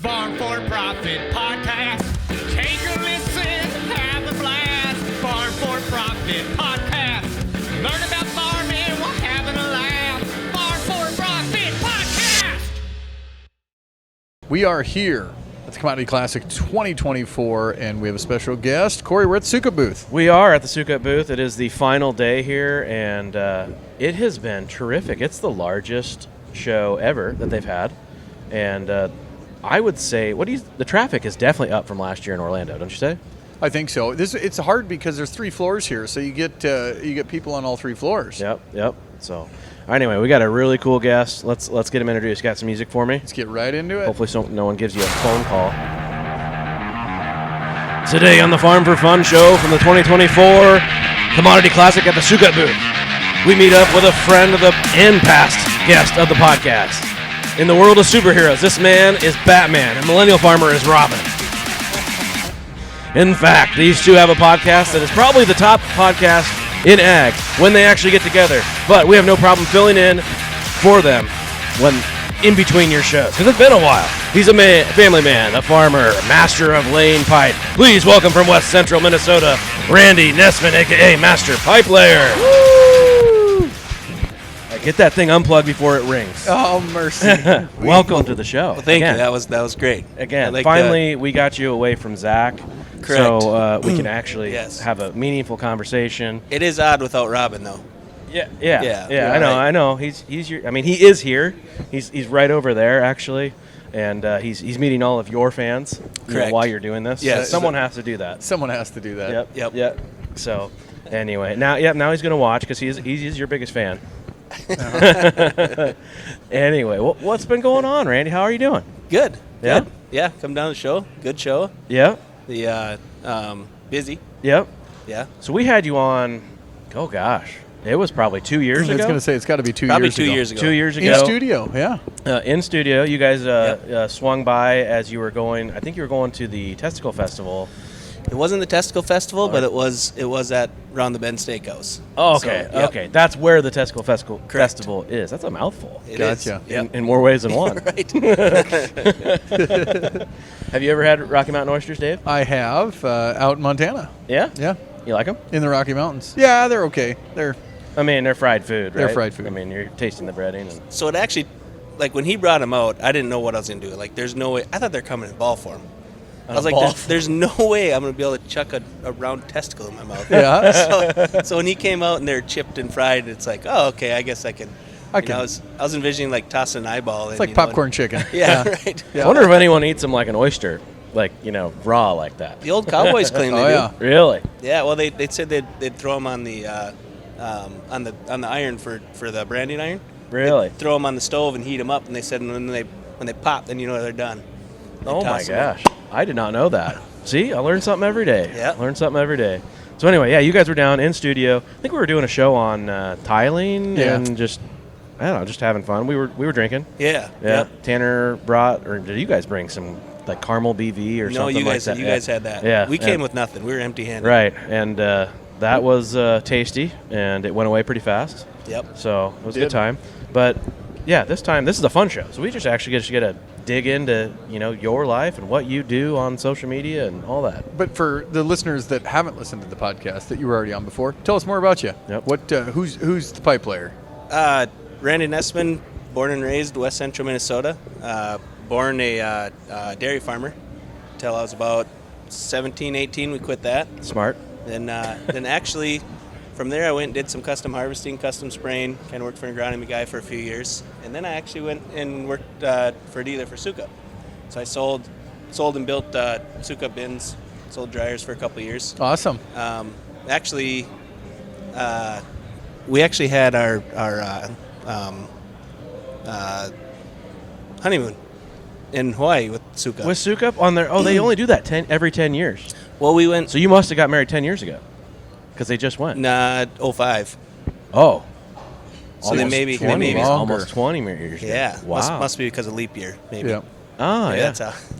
Farm4Profit Podcast. Take a listen, have a blast. Farm4Profit Podcast. Learn about farming while having a laugh. Farm4Profit Podcast. We are here at the Commodity Classic 2024, and we have a special guest. Corey, we're at the Sukup booth. We are at the Sukup booth. It is the final day here, and it has been terrific. It's the largest show ever that they've had, and I would say, the traffic is definitely up from last year in Orlando, don't you say? I think so. It's hard because there's 3 floors here, so you get people on all 3 floors. Yep. So, anyway, we got a really cool guest. Let's get him introduced. Got some music for me? Let's get right into it. Hopefully no one gives you a phone call. Today on the Farm for Fun show from the 2024 Commodity Classic at the Sukup booth, we meet up with a friend and past guest of the podcast. In the world of superheroes, this man is Batman, and Millennial Farmer is Robin. In fact, these two have a podcast that is probably the top podcast in ag when they actually get together. But we have no problem filling in for them when in between your shows, because it's been a while. He's a family man, a farmer, a master of lane pipe. Please welcome from West Central Minnesota, Randy Nessman, a.k.a. Master Pipe Layer. Get that thing unplugged before it rings. Oh, mercy. Welcome to the show. Well, thank you. That was great. Again, finally, we got you away from Zach. Correct. So we can actually have a meaningful conversation. It is odd without Robin, though. Yeah. I know. He is here. He's right over there, actually. And he's meeting all of your fans while you're doing this. Yeah, someone has to do that. Someone has to do that. Yep. So, anyway, now he's going to watch because he is your biggest fan. Anyway, what's been going on, Randy? How are you doing? Good. Yeah? Good. Yeah, come down to the show. Good show. Yeah. The busy. Yep. Yeah. So we had you on, oh gosh, it was probably 2 years ago. I was going to say, it's got to be 2 Probably years 2 ago. years ago. 2 years ago. In studio, yeah. In studio, you guys swung by as you were going, I think you were going to the Testicle Festival. It wasn't the Testicle Festival, but it was at Round the Bend Steakhouse. Oh, okay. So, Okay. That's where the Testicle Festival is. That's a mouthful. It Gotcha. is. In more ways than one. Right. Have you ever had Rocky Mountain oysters, Dave? I have, out in Montana. Yeah? Yeah. You like them? In the Rocky Mountains. Yeah, they're okay. They're fried food, right? They're fried food. I mean, you're tasting the breading. And So it actually, like when he brought them out, I didn't know what I was going to do. Like, there's no way. I thought they're coming in ball form. I was like, there's no way I'm going to be able to chuck a round testicle in my mouth. Yeah. So when he came out and they're chipped and fried, it's like, oh, okay, I guess I can. I was envisioning like tossing an eyeball. It's like popcorn chicken. Yeah, right. Yeah. I wonder if anyone eats them like an oyster, like, raw like that. The old cowboys claim they do. Really? Yeah. Well, they said they'd throw them on the iron for the branding iron. Really? They'd throw them on the stove and heat them up, and they said when they pop, then they're done. Oh my gosh. I did not know that. See, I learn something every day. Yeah. Learn something every day. So anyway, you guys were down in studio. I think we were doing a show on tiling and just having fun. We were drinking. Yeah. Tanner brought, or did you guys bring some like caramel BV or something like that? You guys had that. Yeah. We came with nothing. We were empty-handed. Right, and that was tasty, and it went away pretty fast. Yep. So it was a good time. But this time, this is a fun show. So we just actually get to dig into your life and what you do on social media and all that. But for the listeners that haven't listened to the podcast that you were already on before, tell us more about you. Yep. What? Who's the pipe layer? Randy Nessman, born and raised West Central Minnesota. Born a dairy farmer until I was about 17, 18. We quit that. Smart. Then actually, from there I went and did some custom harvesting, custom spraying. Kind of worked for an agronomy guy for a few years, and then I actually went and worked for a dealer for Sukup. So I sold and built Sukup bins, sold dryers for a couple of years. Awesome. We actually had our honeymoon in Hawaii with Sukup. With Sukup on their they only do that every 10 years. Well, we went. So you must have got married 10 years ago, because they just went. 05. Oh. So they maybe almost 20 years. Yeah. Wow. Must be because of leap year, maybe. Yeah. Oh, yeah.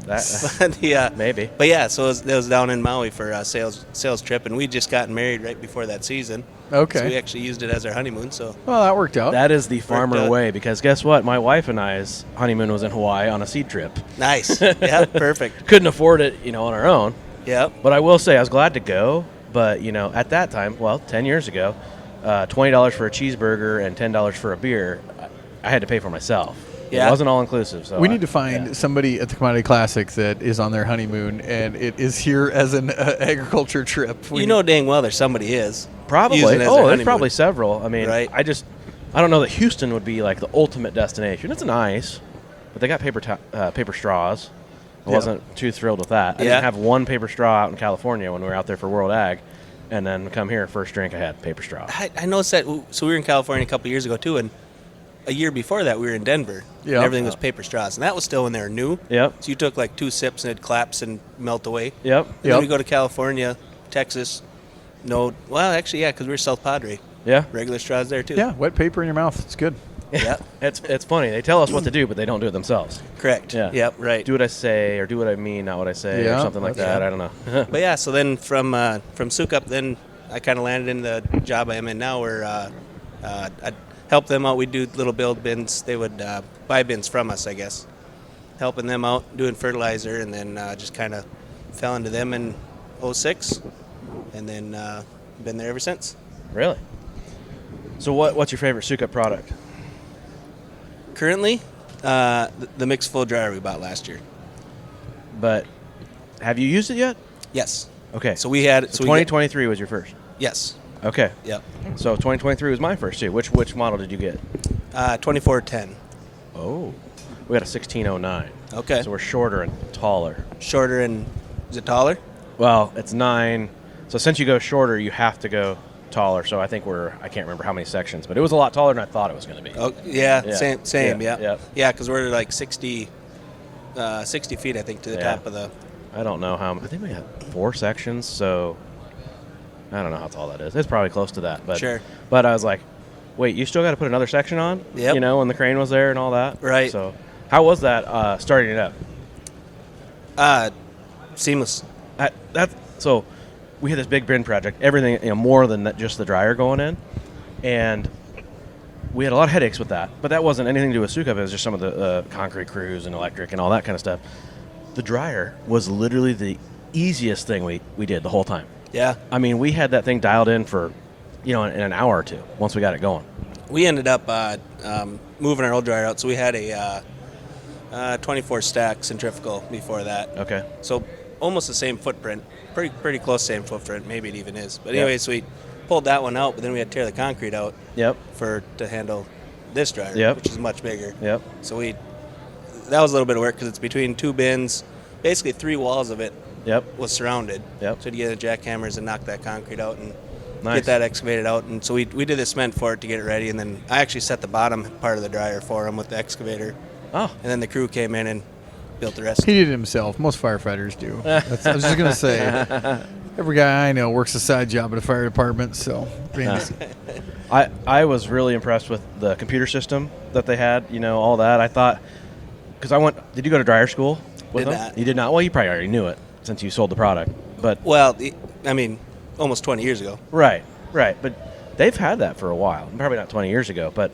That's how. Maybe. But yeah, so it was down in Maui for a sales trip, and we just gotten married right before that season. Okay. So we actually used it as our honeymoon. So Well, that worked out. That is the farmer out. way, because guess what? My wife and I's honeymoon was in Hawaii on a seed trip. nice. Yeah, perfect. Couldn't afford it, on our own. Yep. But I will say I was glad to go. But, at that time, 10 years ago, $20 for a cheeseburger and $10 for a beer, I had to pay for myself. Yeah. It wasn't all inclusive. So we need to find somebody at the Commodity Classic that is on their honeymoon, and it is here as an agriculture trip. You know dang well there's somebody is. Probably. using it as their There's honeymoon. probably several. I mean, Right. I don't know that Houston would be like the ultimate destination. It's nice, but they got paper straws. I Yeah. wasn't too thrilled with that. I Yeah. didn't have one paper straw out in California when we were out there for World Ag, and then come here, first drink I had paper straw. I noticed that. So we were in California a couple years ago too, and a year before that we were in Denver. Yeah. And everything was paper straws, and that was still when they were new. Yep. So you took like 2 sips and it'd collapse and melt away. Yep. And then we go to California, Texas. No, well, actually, yeah, because we were South Padre. Yeah. Regular straws there too. Yeah, wet paper in your mouth. It's good. Yeah. It's funny. They tell us what to do, but they don't do it themselves. Correct. Yeah. Yep. Right. Do what I say or do what I mean, not what I say, Yeah, or something like that's that. I don't know. But yeah, so then from Sukup, then I kind of landed in the job I am in now, where I'd help them out. We'd do little build bins. They would buy bins from us, I guess, helping them out doing fertilizer, and then just kind of fell into them in 06, and then been there ever since. Really? So what's your favorite Sukup product? Currently, the mixed flow dryer we bought last year. But have you used it yet? Yes. Okay. So we had So 2023 was your first. Yes. Okay. Yep. So 2023 was my first too. Which model did you get? 2410. Oh, we got a 1609. Okay. So we're shorter and taller. Shorter and is it taller? Well, it's 9. So since you go shorter, you have to go taller. So I think I can't remember how many sections, but it was a lot taller than I thought it was going to be. Oh, yeah, Yeah. same, Yeah, yeah. yeah. Yeah, because we're like 60 feet, I think, to the Yeah. top of the... I don't know how. I think we got 4 sections. So I don't know how tall that is. It's probably close to that. But Sure. But I was like, wait, you still got to put another section on? Yep. When the crane was there and all that. Right. So how was that starting it up? Seamless. So we had this big bin project, everything, more than just the dryer going in, and we had a lot of headaches with that. But that wasn't anything to do with Sukup. It was just some of the concrete crews and electric and all that kind of stuff. The dryer was literally the easiest thing we did the whole time. Yeah. I mean, we had that thing dialed in for, in an hour or two once we got it going. We ended up moving our old dryer out, so we had a 24 stack centrifugal before that. Okay. So almost the same footprint, pretty close same footprint, maybe it even is. But Yep. anyways, we pulled that one out, but then we had to tear the concrete out Yep. to handle this dryer, Yep. which is much bigger. Yep. So that was a little bit of work because it's between 2 bins, basically 3 walls of it Yep. was surrounded. Yep. So to get the jackhammers and knock that concrete out and Nice. get that excavated out. And so we did the cement for it to get it ready, and then I actually set the bottom part of the dryer for him with the excavator. Oh. And then the crew came in and built the rest. He did it himself. Most firefighters do. I was just going to say, every guy I know works a side job at a fire department, so Randy's, I was really impressed with the computer system that they had, all that. I thought, because did you go to dryer school with Did them? not. You did not? Well, you probably already knew it since you sold the product. But Well, I mean, almost 20 years ago. Right. But they've had that for a while. Probably not 20 years ago, but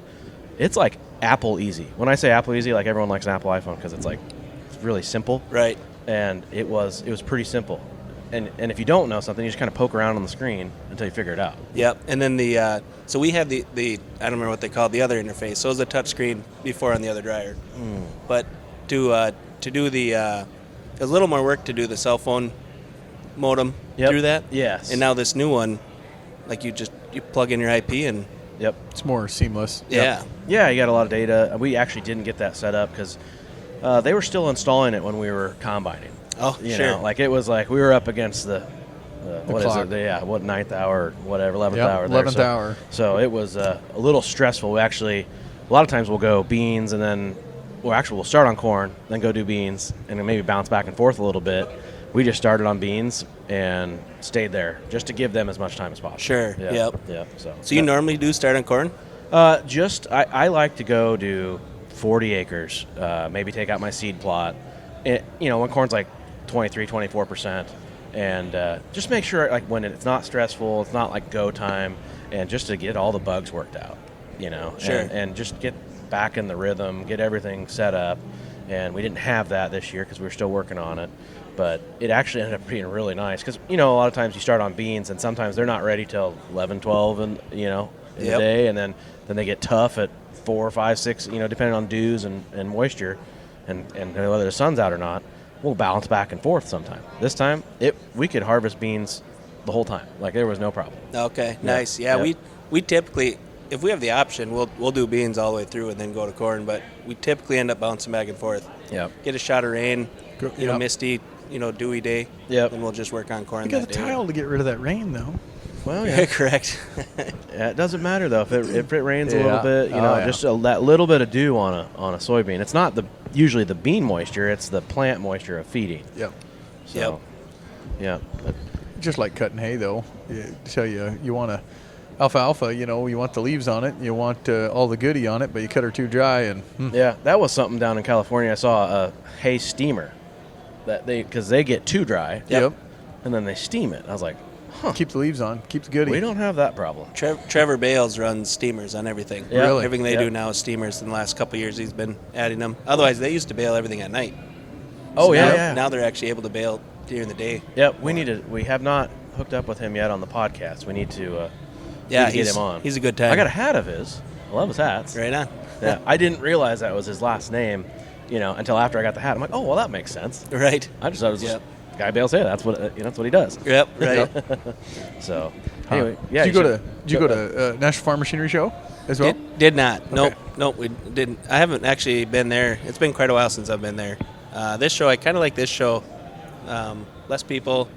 it's like Apple easy. When I say Apple easy, like everyone likes an Apple iPhone because it's really simple. Right. And it was pretty simple. And if you don't know something, you just kind of poke around on the screen until you figure it out. Yep. And then so we had the I don't remember what they called the other interface. So it was a touch screen before on the other dryer. But to do it was a little more work to do the cell phone modem Yep. through that. Yes. And now this new one, like you plug in your IP and Yep. it's more seamless. yeah. Yeah, you got a lot of data. We actually didn't get that set up because they were still installing it when we were combining. Oh, You sure. know, like it was like we were up against the what is clock. it? Yeah, what 9th hour, or whatever, 11th Yep, hour. There. 11th So- hour. So it was a little stressful. We actually, a lot of times we'll go beans and then, we'll start on corn, then go do beans, and then maybe bounce back and forth a little bit. We just started on beans and stayed there just to give them as much time as possible. Sure. Yeah. Yep. Yeah. So you normally do start on corn? I like to go do 40 acres, maybe take out my seed plot. When corn's like 23, 24%, and just make sure like when it's not stressful, it's not like go time, and just to get all the bugs worked out, Sure. and just get back in the rhythm, get everything set up. And we didn't have that this year because we were still working on it. But it actually ended up being really nice because, a lot of times you start on beans and sometimes they're not ready till 11, 12 in the day. And then they get tough at 4, 5, 6, depending on dews and moisture and whether the sun's out or not. We'll bounce back and forth sometime. This time, we could harvest beans the whole time. Like, there was no problem. Okay, nice. Yeah, we typically, if we have the option, we'll do beans all the way through and then go to corn, but we typically end up bouncing back and forth. Yep. Get a shot of rain, Yep. misty, dewy day. Yep. And we'll just work on corn You got that the day. tile to get rid of that rain, though. Well, yeah. Correct. Yeah, it doesn't matter though if it rains a Yeah. little bit, just that little bit of dew on a soybean. It's not usually the bean moisture; it's the plant moisture of feeding. Yep. So, yeah. Just like cutting hay, though. You want to alfalfa. You want the leaves on it. You want all the goodie on it, but you cut her too dry, and Yeah, that was something down in California. I saw a hay steamer because they get too dry. Yep. And then they steam it. I was like, Keep the leaves on. Keep the goodie. we don't have that problem. Trevor Bales runs steamers on everything. Yeah. Really? Everything they Yeah. do now is steamers. In the last couple of years, he's been adding them. Otherwise, they used to bale everything at night. Oh, So yeah, now, yeah. Now they're actually able to bale during the day. Yep, we have not hooked up with him yet on the podcast. We need to Yeah, get him on. He's a good time. I got a hat of his. I love his hats. Right on. Yeah, I didn't realize that was his last name, until after I got the hat. I'm like, oh, well, that makes sense. Right. I just thought it was Yep. Guy Bale's hair. That's what that's what he does. Yep. Right. So anyway, Did you go to National Farm Machinery Show as well? Did not. Okay. Nope, we didn't. I haven't actually been there. It's been quite a while since I've been there. This show, I kind of like this show. Less people,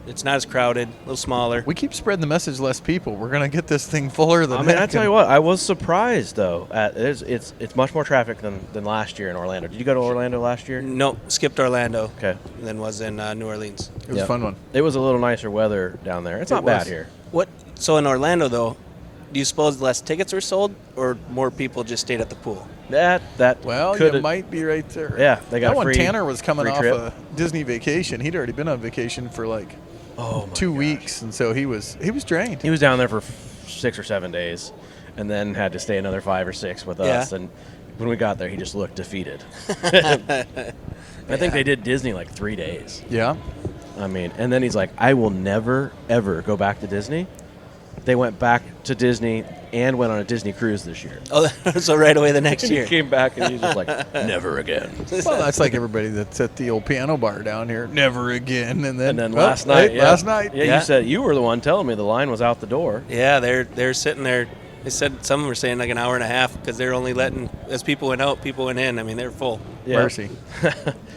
it's not as crowded, a little smaller. We keep spreading the message. Less people. We're gonna get this thing fuller than. I mean, I heck, tell you and- what, I was surprised though. It's much more traffic than last year in Orlando. Did you go to Orlando last year? Nope, skipped Orlando. Okay. And then was in New Orleans. It was a fun one. It was a little nicer weather down there. It's not bad was. here. So in Orlando though, do you suppose less tickets were sold, or more people just stayed at the pool? That Well, could you might be right there. Yeah, they got that one. free- Tanner was coming free off trip. a Disney vacation. He'd already been on vacation for like 2 weeks, and so he was drained. He was down there for 6 or 7 days, and then had to stay another 5 or 6 with us. And when we got there, he just looked defeated. I think they did Disney like 3 days. Yeah. I mean, and then he's like, I will never, ever go back to Disney. They went back to Disney and went on a Disney cruise this year. Oh, so right away the next year. He came back and he's just like, never again. Well, that's like everybody that's at the old piano bar down here. Never again. And then last night, last night. Yeah, you said you were the one telling me the line was out the door. Yeah, they're sitting there. They said some of them were saying like an hour and a half because they're only letting, as people went out, people went in. I mean, they're full. Yeah. Mercy.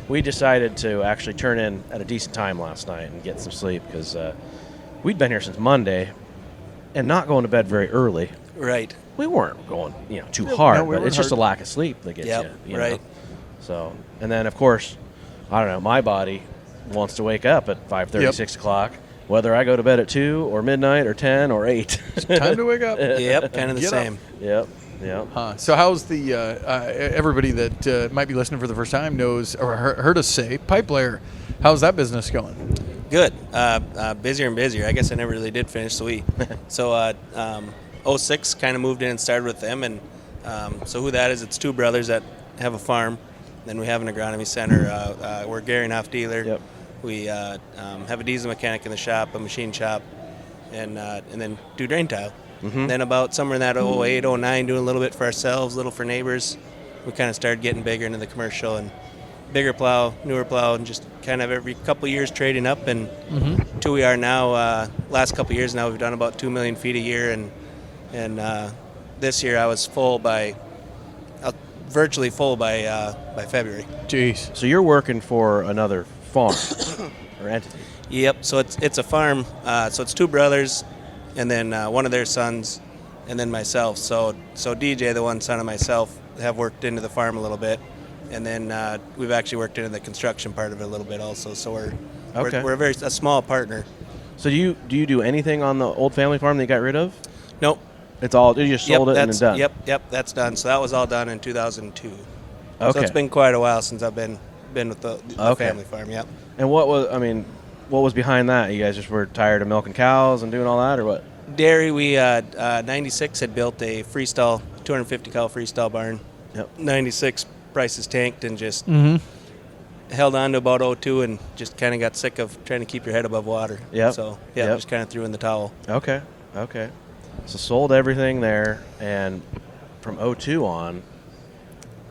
We decided to actually turn in at a decent time last night and get some sleep because we'd been here since Monday and not going to bed very early. Right. We weren't going, too hard, no, we but were it's just a hard. lack of sleep that gets Yep, you. right. Know? So, and then of course, I don't know, my body wants to wake up at 5:30, Yep. 6 o'clock, whether I go to bed at 2 or midnight or 10 or 8. Time to wake up. Yep, kind of the Get up. same. Yep. So how's the everybody that might be listening for the first time knows or heard us say pipe layer? How's that business going? Good. Busier and busier. I guess I never really did finish the week. So 06 kind of moved in and started with them. And so who that is, it's two brothers that have a farm. Then we have an agronomy center. We're a Gary Knopf dealer. Yep. We have a diesel mechanic in the shop, a machine shop, and then do drain tile. Mm-hmm. Then about somewhere in that 08, 09, doing a little bit for ourselves, a little for neighbors. We kind of started getting bigger into the commercial and bigger plow, newer plow, and just kind of every couple of years trading up. And to we are now, last couple of years now, we've done about 2 million feet a year. And this year I was virtually full by February. Jeez. So you're working for another farm or entity. Yep. So it's a farm. So it's two brothers, and then one of their sons, and then myself. So DJ, the one son of myself, have worked into the farm a little bit, and then we've actually worked into the construction part of it a little bit also. So we're a small partner. So do you do anything on the old family farm that you got rid of? Nope. It's all you just sold it and then done. Yep, that's done. So that was all done in 2002. Okay. So it's been quite a while since I've been with the family farm. Yep. And what was behind that? You guys just were tired of milking cows and doing all that, or what? Dairy, we 96 had built a freestall, 250 cow freestall barn. Yep. 96 prices tanked and just Mm-hmm. held on to about 02 and just kind of got sick of trying to keep your head above water. Yep. So yeah, Yep. just kind of threw in the towel. Okay. So sold everything there, and from 02 on,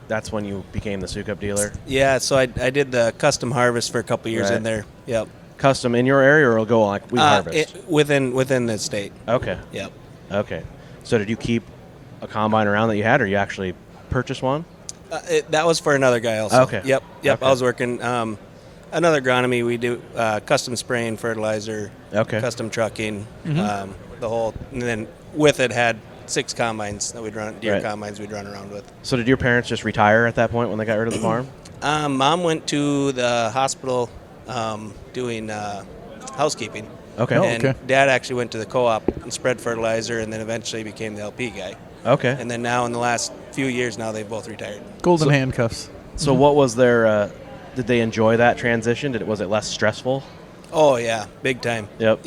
that's when you became the Sukup dealer. Yeah, so I did the custom harvest for a couple years Right. in there. Yep. Custom in your area, or it'll go like we harvest? Within the state. Okay. Yep. Okay. So did you keep a combine around that you had, or you actually purchased one? That was for another guy also. Okay. Yep. Okay. I was working another agronomy. We do custom spraying, fertilizer, Okay. custom trucking, the whole, and then with it had 6 combines that we'd run, deer Right. combines we'd run around with. So did your parents just retire at that point when they got rid of the farm? Mom went to the hospital doing housekeeping. Okay. Oh, And okay. Dad actually went to the co-op and spread fertilizer, and then eventually became the LP guy. Okay. And then now in the last few years, now they've both retired. Golden handcuffs. So what was their? Did they enjoy that transition? Was it less stressful? Oh yeah, big time. Yep.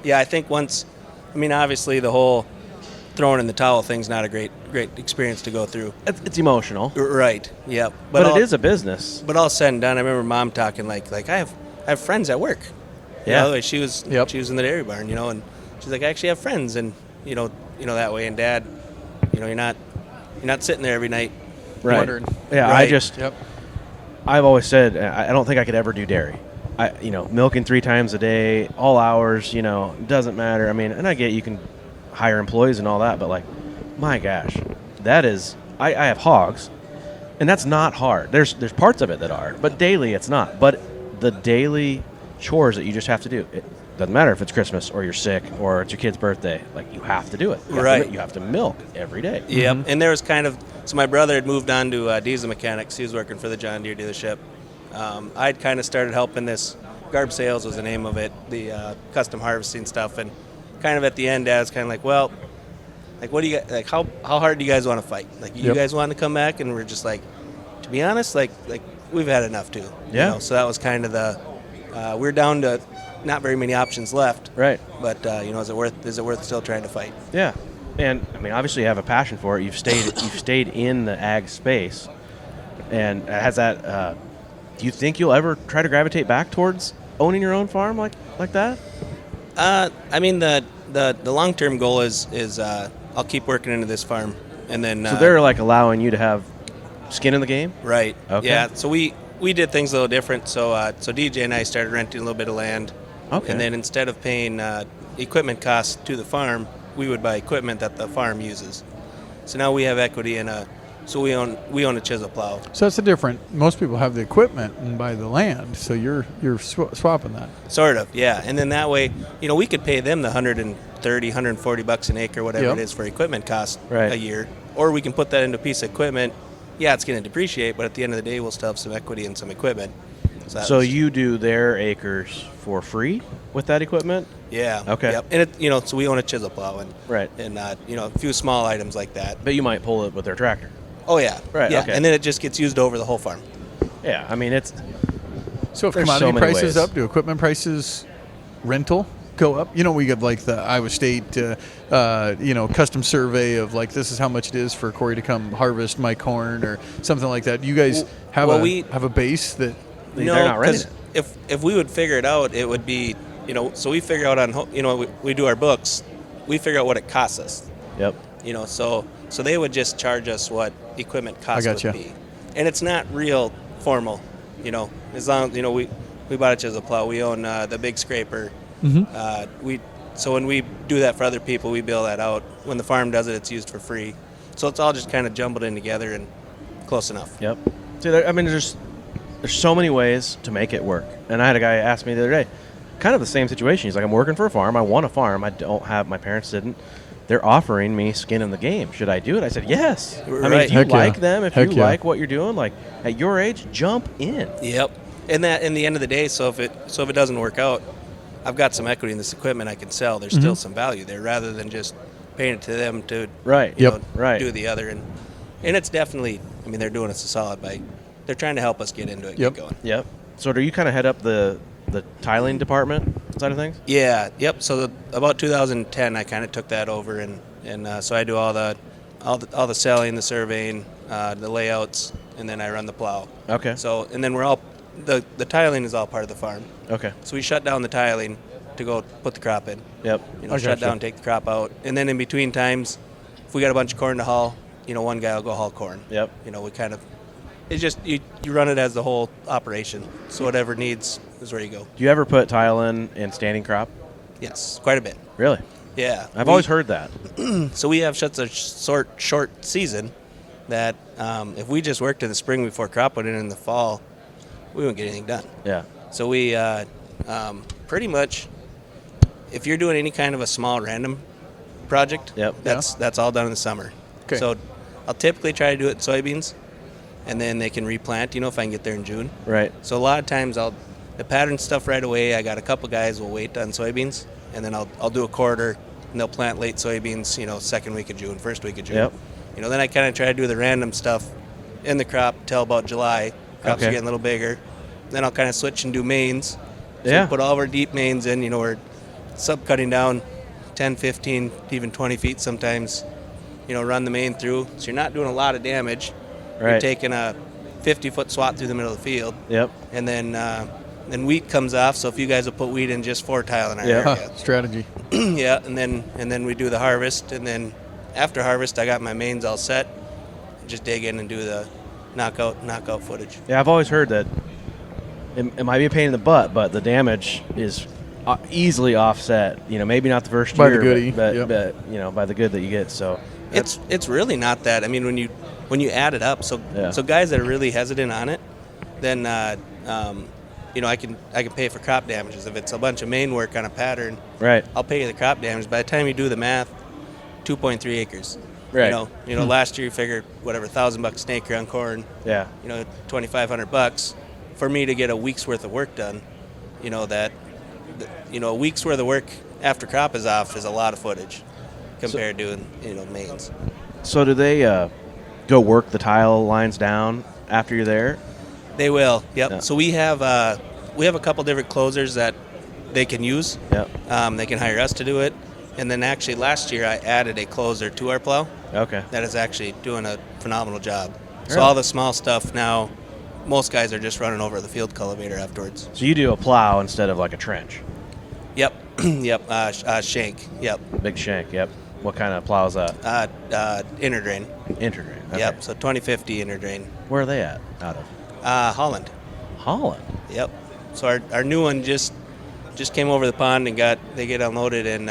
Yeah, I think once, I mean, obviously the whole throwing in the towel thing's not a great experience to go through. It's emotional, Right. Yep. but all, it is a business. But all said and done, I remember Mom talking like I have friends at work. Yeah. You know, she was Yep. she was in the dairy barn, you know, and she's like, I actually have friends, and you know that way. And Dad, you know, you're not sitting there every night. Right. Wondering. Yeah. Right. Yep. I've always said I don't think I could ever do dairy. Milking 3 times a day, all hours. It doesn't matter. I mean, and I get you can hire employees and all that, but like, my gosh, that is. I have hogs, and that's not hard. There's parts of it that are, but daily it's not. But the daily chores that you just have to do. It doesn't matter if it's Christmas or you're sick or it's your kid's birthday. Like, you have to do it. You have to milk every day. Yep. And there was so my brother had moved on to diesel mechanics. He was working for the John Deere dealership. I'd kind of started helping this. Garb Sales was the name of it, the custom harvesting stuff. And kind of at the end, Dad was kind of like, well, like, what do you like? How hard do you guys want to fight? Like, you Yep. guys want to come back? And we're just like, to be honest, like we've had enough too. Yeah. So that was kind of the. We're down to not very many options left. Right. But is it worth still trying to fight? Yeah, and I mean, obviously, you have a passion for it. You've stayed in the ag space, and has that. Do you think you'll ever try to gravitate back towards owning your own farm like that? I mean, the long-term goal is I'll keep working into this farm, and then So they're like allowing you to have skin in the game. right. Okay. Yeah. So we did things a little different. So DJ and I started renting a little bit of land. Okay. And then instead of paying equipment costs to the farm, we would buy equipment that the farm uses. So now we have equity in so we own a chisel plow. So that's the different. Most people have the equipment and buy the land. So you're swapping that. Sort of, yeah. And then that way, we could pay them the $130, $140 an acre, whatever Yep. it is for equipment cost Right. a year. Or we can put that into a piece of equipment. Yeah, it's going to depreciate, but at the end of the day, we'll still have some equity and some equipment. So you do their acres for free with that equipment? Yeah. Okay. Yep. And it, so we own a chisel plow and Right. and a few small items like that. But you might pull it with their tractor. Oh yeah. Right, Yeah. okay. And then it just gets used over the whole farm. Yeah, I mean, it's So if There's so commodity many prices ways. up, do equipment prices, rental go up? We get like the Iowa State, custom survey of like, this is how much it is for Corey to come harvest my corn or something like that. You guys have a base that. they're not renting because if we would figure it out, it would be, so we figure out we do our books, we figure out what it costs us. Yep. So they would just charge us what equipment costs gotcha. would be, and it's not real formal. As long as we bought a chisel plow, we own the big scraper. So when we do that for other people, we bill that out. When the farm does it, it's used for free. So it's all just kind of jumbled in together and close enough. Yep. See, there's so many ways to make it work. And I had a guy ask me the other day, kind of the same situation. He's like, I'm working for a farm. I want a farm. I don't have, my parents didn't. They're offering me skin in the game. Should I do it? I said, yes. I mean, Right. if you Heck yeah. like them, if Heck you yeah. like what you're doing, like at your age, jump in. Yep. And that in the end of the day, so if it doesn't work out, I've got some equity in this equipment I can sell. There's still some value there, rather than just paying it to them to Right. Yep. Right. do the other. And it's definitely, I mean, they're doing us a solid by they're trying to help us get into it, Yep. get going. Yep. So do you kind of head up the tiling department side of things? Yeah, yep. So about 2010, I kind of took that over, and so I do all the selling, the surveying, the layouts, and then I run the plow. Okay. So and then we're all the tiling is all part of the farm. Okay. So we shut down the tiling to go put the crop in. Yep. Shut down, take the crop out, and then in between times, if we got a bunch of corn to haul, one guy will go haul corn. Yep. We kind of, it's just you run it as the whole operation. So whatever needs is where you go. Do you ever put tile in standing crop? Yes, quite a bit. Really? Yeah. I've always heard that. So we have such a short season that if we just worked in the spring before crop went in the fall, we wouldn't get anything done. Yeah. So we pretty much, if you're doing any kind of a small random project, Yep. that's all done in the summer. Okay. So I'll typically try to do it in soybeans, and then they can replant, if I can get there in June. Right. So a lot of times the pattern stuff right away, I got a couple guys will wait on soybeans, and then I'll do a quarter, and they'll plant late soybeans, second week of June, first week of June. Yep. Then I kind of try to do the random stuff in the crop till about July. Crops are Okay. getting a little bigger. Then I'll kind of switch and do mains. So Yeah. we put all of our deep mains in, we're sub-cutting down 10, 15, even 20 feet sometimes, run the main through. So you're not doing a lot of damage. Right. You're taking a 50-foot swath through the middle of the field. Yep. And then wheat comes off, so if you guys will put wheat in just for tile in our Yeah. area. Huh, strategy. Yeah, and then we do the harvest, and then after harvest I got my mains all set. Just dig in and do the knockout footage. Yeah, I've always heard that it might be a pain in the butt, but the damage is easily offset. Maybe not the first By the year, goodie, but yep. by the good that you get. So It's really not that. I mean, when you add it up, so guys that are really hesitant on it, then I can pay for crop damages. If it's a bunch of main work on a pattern, right. I'll pay you the crop damage. By the time you do the math, 2.3 acres. Right. Last year you figured whatever $1,000 an acre on corn. Yeah. $2,500 for me to get a week's worth of work done. A week's worth of work after crop is off is a lot of footage compared to mains. So do they go work the tile lines down after you're there? They will. Yep. Yeah. So we have a couple different closers that they can use. Yep. They can hire us to do it. And then actually last year I added a closer to our plow Okay. that is actually doing a phenomenal job. So Really? all the small stuff now, most guys are just running over the field cultivator afterwards. So you do a plow instead of like a trench. Yep. Yep. Shank. Yep. Big shank. Yep. What kind of plow is that? Inner drain. Interdrain. Okay. Yep. So 2050 inner drain. Where are they at? Out of Holland. Holland. Yep. So our new one just came over the pond and they get unloaded in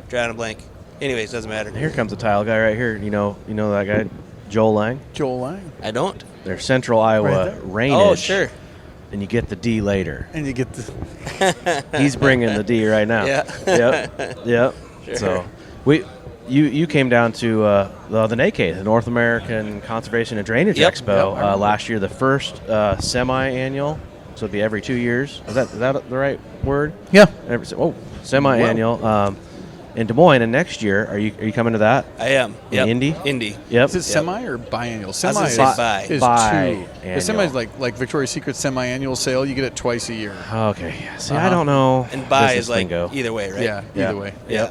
drawing a blank. Anyways, doesn't matter. Here comes a tile guy right here. You know that guy, Joel Lang. Joel Lang. I don't. They're Central Iowa Right there. rainage. Oh, sure. And you get the D later. And you get the He's bringing the D right now. Yeah. Yep. Sure. So you came down to the NACADE, the North American Conservation and Drainage Yep. Expo, Yep. last year, the first semi-annual. So it'd be every 2 years. Is that the right word? yeah. Semi-annual in Des Moines. And next year, are you coming to that? I am. In Yep. Indy? Indy. Yep. Is it semi or biannual? Semi gonna is, say bi. is Bi-annual. two. The semi is like Victoria's Secret semi-annual sale. You get it twice a year. Okay. See, I don't know. And buy business is like lingo. either way, right? Yeah, Yeah. either way. Yeah.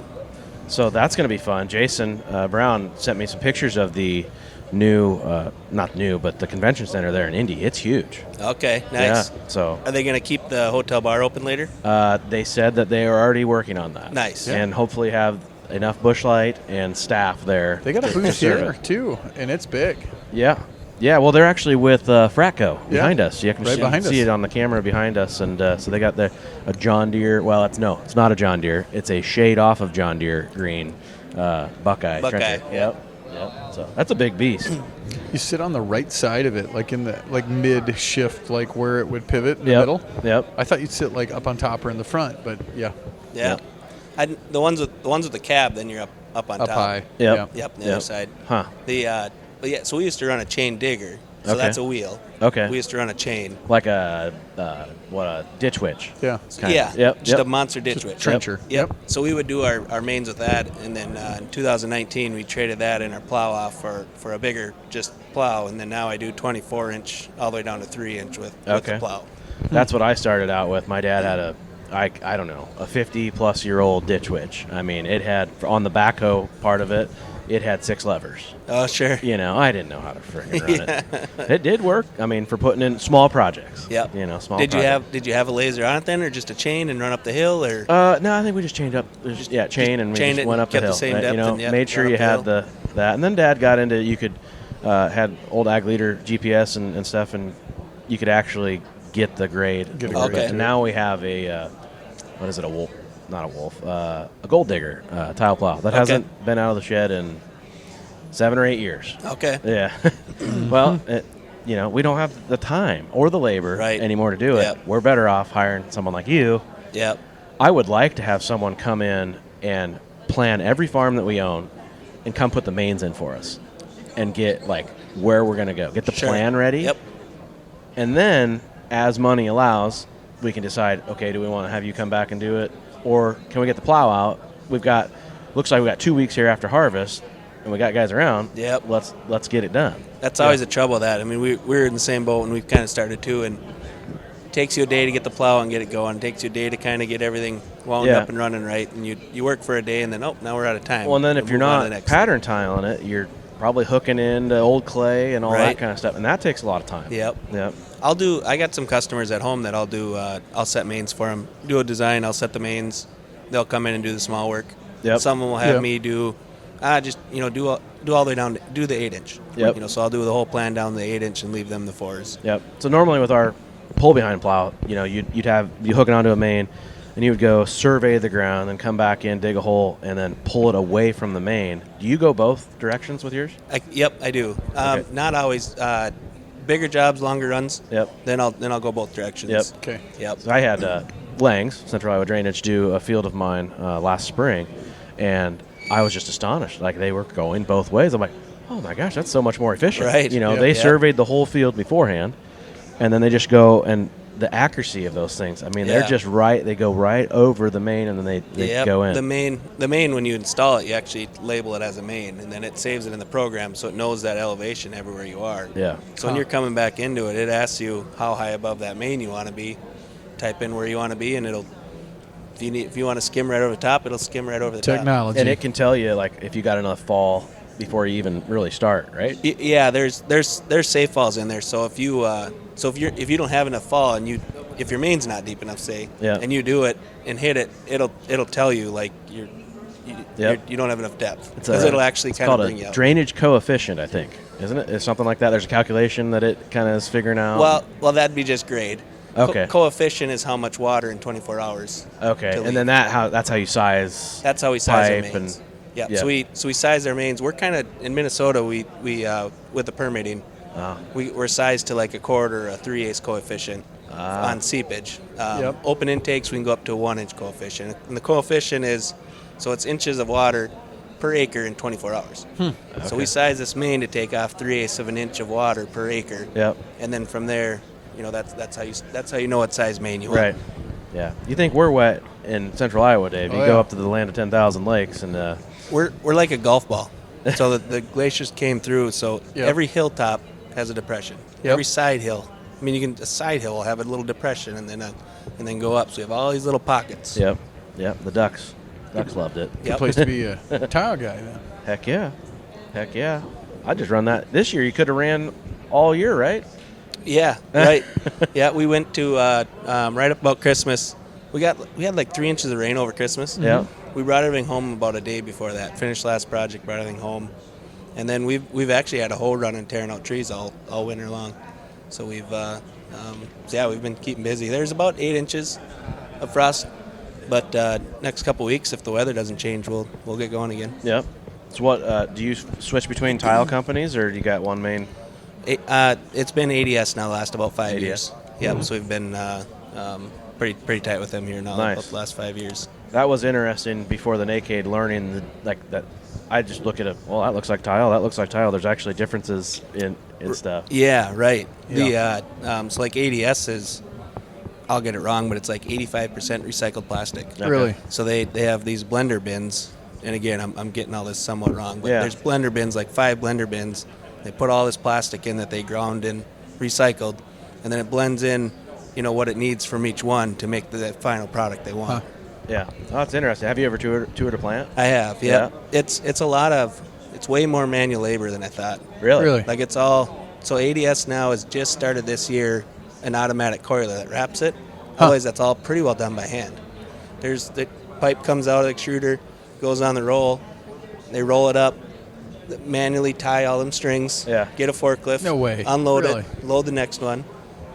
So that's going to be fun. Jason Brown sent me some pictures of the new, not new, but the convention center there in Indy. It's huge. Okay. Nice. Yeah. So Are they going to keep the hotel bar open later? they said that they are already working on that. Nice. And hopefully have enough bush light and staff there. They got a to booth serve here it. too, and it's big. Yeah. Yeah, well, they're actually with Fratco behind us. You can Right behind see us. it on the camera behind us. And so they got a John Deere. Well, it's not a John Deere. It's a shade off of John Deere green Buckeye. Buckeye, trencher. yeah. Yep. So that's a big beast. You sit on the right side of it, like in the mid shift, like where it would pivot in the Yep. middle. Yep. I thought you'd sit like up on top or in the front, but yeah, Yeah. The ones with the cab, then you're up on up top. high. Yep. Yep. The Yep. other side. Huh. But yeah. So we used to run a chain digger. So Okay. that's a wheel. Okay. We used to run a chain. Like a ditch witch. Yeah. Kinda. Yeah. Yep. Just Yep. a monster ditch witch. Trencher. Yep. So we would do our mains with that, and then in 2019 we traded that and our plow off for a bigger just plow, and then now I do 24-inch all the way down to 3-inch with Okay. the plow. That's what I started out with. My dad had I don't know, a 50-plus-year-old ditch witch. I mean, it had, on the backhoe part of it, it had 6 levers. Oh, sure. You know, I didn't know how to freaking run it. It did work. I mean, for putting in small projects. Yep. You know, small Did projects. you have a laser on it then, or just a chain and run up the hill, or? No, I think we just chained up. Chain, and we chained just it went and up the kept the hill. same depth You know, and, yep, made sure run you up the had that. And then Dad got into, you could, had old Ag Leader GPS and stuff, and you could actually get the grade. Okay. And now we have a, what is it, a wolf? Not a wolf. A gold digger tile plow that hasn't been out of the shed in 7 or 8 years. Okay. Yeah. Well, we don't have the time or the labor anymore to do it. Yep. We're better off hiring someone like you. Yep. I would like to have someone come in and plan every farm that we own and come put the mains in for us and get, like, where we're going to go. Get the plan ready. Yep. And then, as money allows, we can decide, okay, do we want to have you come back and do it? Or can we get the plow out? Looks like we got 2 weeks here after harvest, and we got guys around. Yep. Let's get it done. That's always the trouble with that. I mean, we're in the same boat when we kind of started too, and it takes you a day to get the plow and get it going. It takes you a day to kind of get everything wound up and running right, and you work for a day, and then, now we're out of time. Well, and then if you're not pattern thing. tiling it, you're probably hooking into old clay and all that kind of stuff, and that takes a lot of time. Yep. Yep. I got some customers at home that I'll set mains for them. Do a design, I'll set the mains. They'll come in and do the small work. Yep. Some of them will have me do, do all the way down, do the 8-inch. Yep. So I'll do the whole plan down the 8-inch and leave them the 4s. Yep. So normally with our pull behind plow, you'd hook it onto a main, and you would go survey the ground, and come back in, dig a hole, and then pull it away from the main. Do you go both directions with yours? Yep, I do. Okay. Not always. Bigger jobs, longer runs. Yep. Then I'll go both directions. Yep. Okay. Yep. So I had Langs, Central Iowa Drainage, do a field of mine last spring, and I was just astonished. Like, they were going both ways. I'm like, oh my gosh, that's so much more efficient. Right. They surveyed the whole field beforehand, and then they just go, and the accuracy of those things. I mean, they're just right. They go right over the main, and then they go in. The main, when you install it, you actually label it as a main, and then it saves it in the program, so it knows that elevation everywhere you are. Yeah. So when you're coming back into it, it asks you how high above that main you want to be. Type in where you want to be, and it'll. If you want to skim right over the top, it'll skim right over the Technology. And it can tell you, like, if you got enough fall before you even really start, right? Yeah, there's safe falls in there. So if you don't have enough fall, and if your main's not deep enough, say, and you do it and hit it, it'll tell you, like, you don't have enough depth, because it'll actually kind of bring you up. It's called a drainage coefficient, I think, isn't it? It's something like that. There's a calculation that it kind of is figuring out. Well, that'd be just grade. Okay. Coefficient is how much water in 24 hours. Okay, and then that's how you size. That's how we size our pipe mains. Yeah. So we size our mains. We're kind of in Minnesota. We with the permitting, we're sized to like a quarter, a 3/8 coefficient on seepage. Open intakes, we can go up to a 1-inch coefficient, and the coefficient is, so it's inches of water per acre in 24 hours. So we size this main to take off 3/8 of an inch of water per acre. Yep. And then from there, that's how you know what size main you want. Right. Yeah. You think we're wet in Central Iowa, Dave? You go up to the land of 10,000 lakes, and we're like a golf ball. So the glaciers came through. So every hilltop has a depression. Every side hill. I mean, a side hill will have a little depression, and then go up. So we have all these little pockets. Yep. The ducks loved it. Good place to be a tile guy then. Heck yeah. I just run that this year. You could have ran all year, right? Yeah, right. Yeah, we went to right up about Christmas. We had like 3 inches of rain over Christmas. Yeah. We brought everything home about a day before that. Finished last project, brought everything home, and then we've actually had a hole run and tearing out trees all winter long. So we've been keeping busy. There's about 8 inches of frost, but next couple weeks, if the weather doesn't change, we'll get going again. Yep. So what do you switch between tile companies, or do you got one main? It's been ADS now the last about 5 ADS. years. Yep. So we've been pretty tight with them here now about the last 5 years. That was interesting before the NACADE, learning that. I just look at it. Well, that looks like tile. That looks like tile. There's actually differences in stuff. Yeah, right. Yeah. So like ADS is, I'll get it wrong, but it's like 85% recycled plastic. Okay. Really? So they have these blender bins, and again, I'm getting all this somewhat wrong, but Yeah. there's blender bins, like 5 blender bins. They put all this plastic in that they ground and recycled, and then it blends in what it needs from each one to make the final product they want. Huh. Yeah. Oh, that's interesting. Have you ever toured a plant? I have, yeah. It's way more manual labor than I thought. Really? Like so ADS now has just started this year an automatic coiler that wraps it. Otherwise, that's all pretty well done by hand. The pipe comes out of the extruder, goes on the roll. They roll it up, manually tie all them strings. Yeah. Get a forklift. No way. Unload Really? it. Load the next one.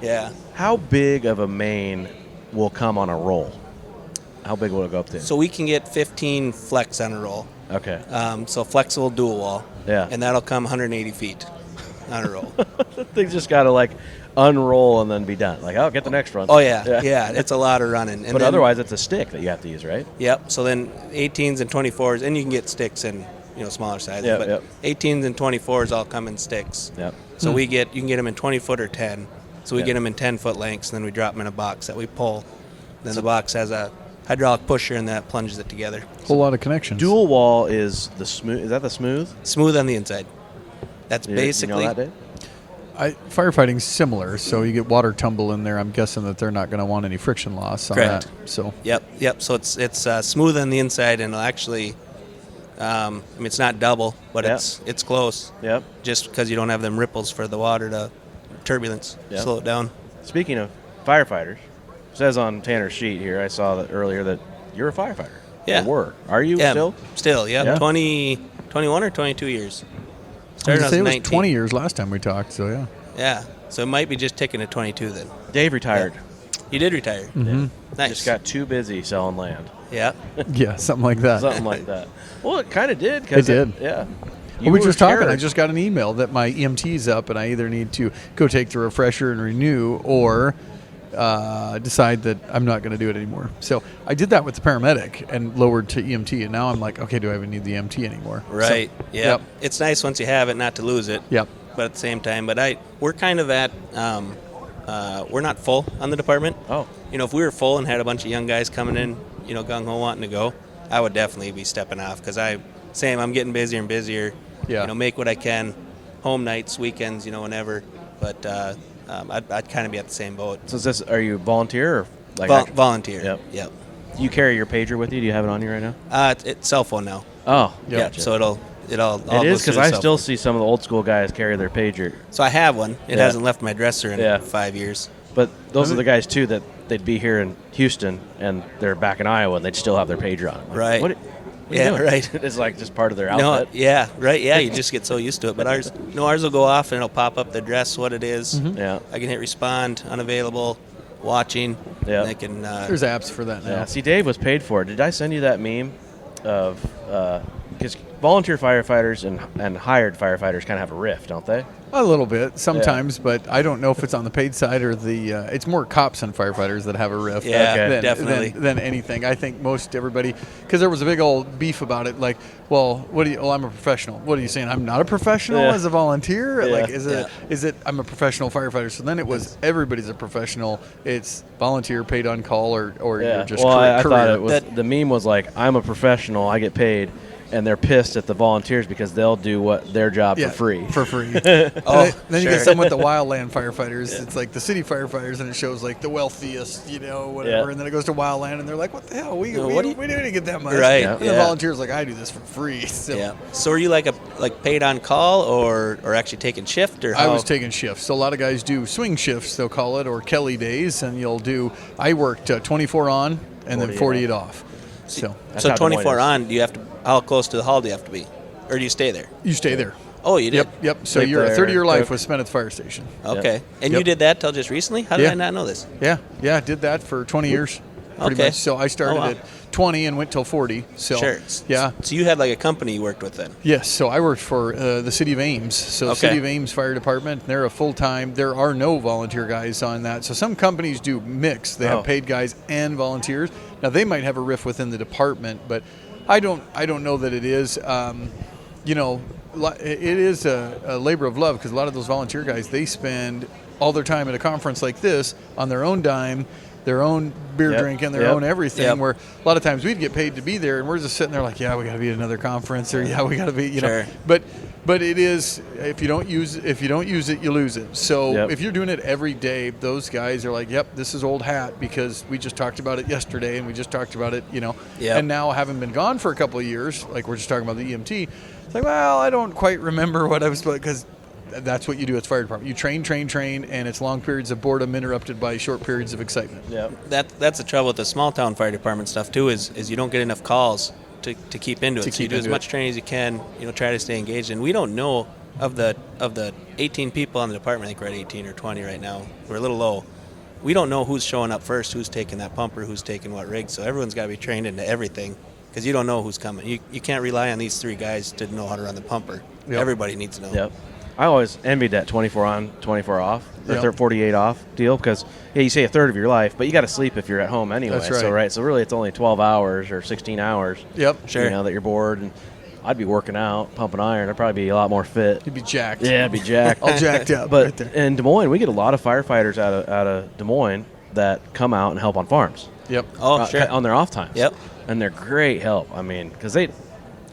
Yeah. How big of a main will come on a roll? How big will it go up to? So we can get 15 flex on a roll. Okay. So flexible dual wall. Yeah. And that'll come 180 feet on a roll. Things just got to unroll and then be done. Get the next run. Oh, yeah. It's a lot of running. And but then, otherwise, it's a stick that you have to use, right? Yep. So then 18s and 24s, and you can get sticks in smaller sizes. Yep, but yep. 18s and 24s all come in sticks. Yep. So you can get them in 20 foot or 10. So we get them in 10 foot lengths, and then we drop them in a box that we pull. Then the box has a hydraulic pusher, and that plunges it together. Whole lot of connections. Dual wall is the smooth. Is that the smooth? Smooth on the inside. That's basically. You know that, Dave? Firefighting's similar, so you get water tumble in there. I'm guessing that they're not going to want any friction loss on Correct. that. So Yep. So it's smooth on the inside, and it'll actually, it's not double, but it's close. Yep. Just because you don't have them ripples for the water to turbulence, slow it down. Speaking of firefighters, it says on Tanner's sheet here, I saw that earlier that you're a firefighter. Yeah. Or were. Are you still? Still, yeah. 21 or 22 years. Started I when I say it was was 19. 20 years last time we talked, so yeah. Yeah. So it might be just ticking at 22 then. Dave retired. You did retire. Mm-hmm. Nice. Just got too busy selling land. Yeah. Yeah, something like that. Something like that. Well, it kind of did. It did. Yeah. We were just talking. terror. I just got an email that my EMT's up, and I either need to go take the refresher and renew, or decide that I'm not going to do it anymore. So I did that with the paramedic and lowered to EMT, and now I'm like, okay, do I even need the EMT anymore? Right. So, Yep. It's nice once you have it not to lose it. Yep. But at the same time, we're kind of at, we're not full on the department. Oh. If we were full and had a bunch of young guys coming in, gung-ho wanting to go, I would definitely be stepping off because I'm getting busier and busier. Yeah. Make what I can, home nights, weekends, whenever. But I'd kind of be at the same boat. So are you volunteer or Volunteer. Yep. Do you carry your pager with you? Do you have it on you right now? It's cell phone now. Oh. Yep. Yeah. So it all It is goes through because the I cell still phone. see some of the old school guys carry their pager. So I have one. It Yeah. hasn't left my dresser in 5 years. But those are the guys, too, that they'd be here in Houston and they're back in Iowa and they'd still have their pager on. Right. What are you Yeah, doing? right. It's like just part of their No, outfit. yeah, right, yeah. You just get so used to it. But ours will go off and it'll pop up the address, what it is. Mm-hmm. Yeah. I can hit respond, unavailable, watching. Yeah. And I can. There's apps for that now. Yeah. See, Dave was paid for it. Did I send you that meme of because volunteer firefighters and hired firefighters kind of have a rift, don't they? A little bit sometimes, but I don't know if it's on the paid side or the. It's more cops and firefighters that have a rift. Yeah, Okay. definitely. Than anything. I think most everybody, because there was a big old beef about it. Like, well, I'm a professional. What are you saying? I'm not a professional Yeah. as a volunteer. Yeah. Like, is it? I'm a professional firefighter. So then it was everybody's a professional. It's volunteer, paid on call, or Yeah. you're just well, I career. thought it was the meme was like, I'm a professional, I get paid, and they're pissed at the volunteers because they'll do their job Yeah, for free. For free. Oh, then you sure. get some with the wildland firefighters. It's like the city firefighters, and it shows like the wealthiest, whatever. Yeah. And then it goes to wildland, and they're like, "What the hell? We what do you- didn't get that much." Right, And the yeah. volunteers like, "I do this for free." So Yeah. So are you like paid on call or actually taking shift or how? I was taking shifts. So a lot of guys do swing shifts, they'll call it, or Kelly days, and I worked 24 on and then 48 off. So That's So how Des Moines 24 is. on. Do you have to? How close to the hall do you have to be, or do you stay there? you stay there. Oh, you did. Yep. So Sleep your there, 30 year life cook. was spent at the fire station. Okay. And Yep. you did that till just recently? How did Yeah. I not know this? Yeah. I did that for 20 years. Pretty Okay. much. So I started Oh, wow. at 20 and went till 40. So Sure. yeah. So you had like a company you worked with then? Yes, so I worked for the City of Ames. So Okay. City of Ames Fire Department, they're a full-time. There are no volunteer guys on that. So some companies do mix. They Oh. have paid guys and volunteers. Now they might have a riff within the department, but I don't know that it is. It is a labor of love because a lot of those volunteer guys, they spend all their time at a conference like this on their own dime, their own beer Yep. drinking, their Yep. own everything. Yep. Where a lot of times we'd get paid to be there, and we're just sitting there like, yeah, we got to be at another conference, or yeah, we got to be, you know. Sure. But it is, if you don't use it, you lose it. So Yep. if you're doing it every day, those guys are like, yep, this is old hat because we just talked about it yesterday, and we just talked about it, you know. Yep. And now having been gone for a couple of years, like we're just talking about the EMT, it's like, well, I don't quite remember what I was, because that's what you do at the fire department. You train, and it's long periods of boredom interrupted by short periods of excitement. Yep. That's the trouble with the small town fire department stuff too. Is you don't get enough calls to keep into it. So you do as much training as you can. You know, try to stay engaged. And we don't know of the 18 people on the department. I think we're at 18 or 20 right now. We're a little low. We don't know who's showing up first, who's taking that pumper, who's taking what rig. So everyone's got to be trained into everything because you don't know who's coming. You can't rely on these 3 guys to know how to run the pumper. Yep. Everybody needs to know. Yep. I always envied that 24 on, 24 off, or Yep. 48 off deal because, yeah, you say a third of your life, but you got to sleep if you're at home anyway. That's right. So really it's only 12 hours or 16 hours. Yep. Sure. You know, that you're bored. And I'd be working out, pumping iron. I'd probably be a lot more fit. You'd be jacked. Yeah, I'd be jacked. All jacked up. But right there. in Des Moines, we get a lot of firefighters out of Des Moines that come out and help on farms. Yep. Oh, sure. On their off times. Yep. And they're great help. I mean, because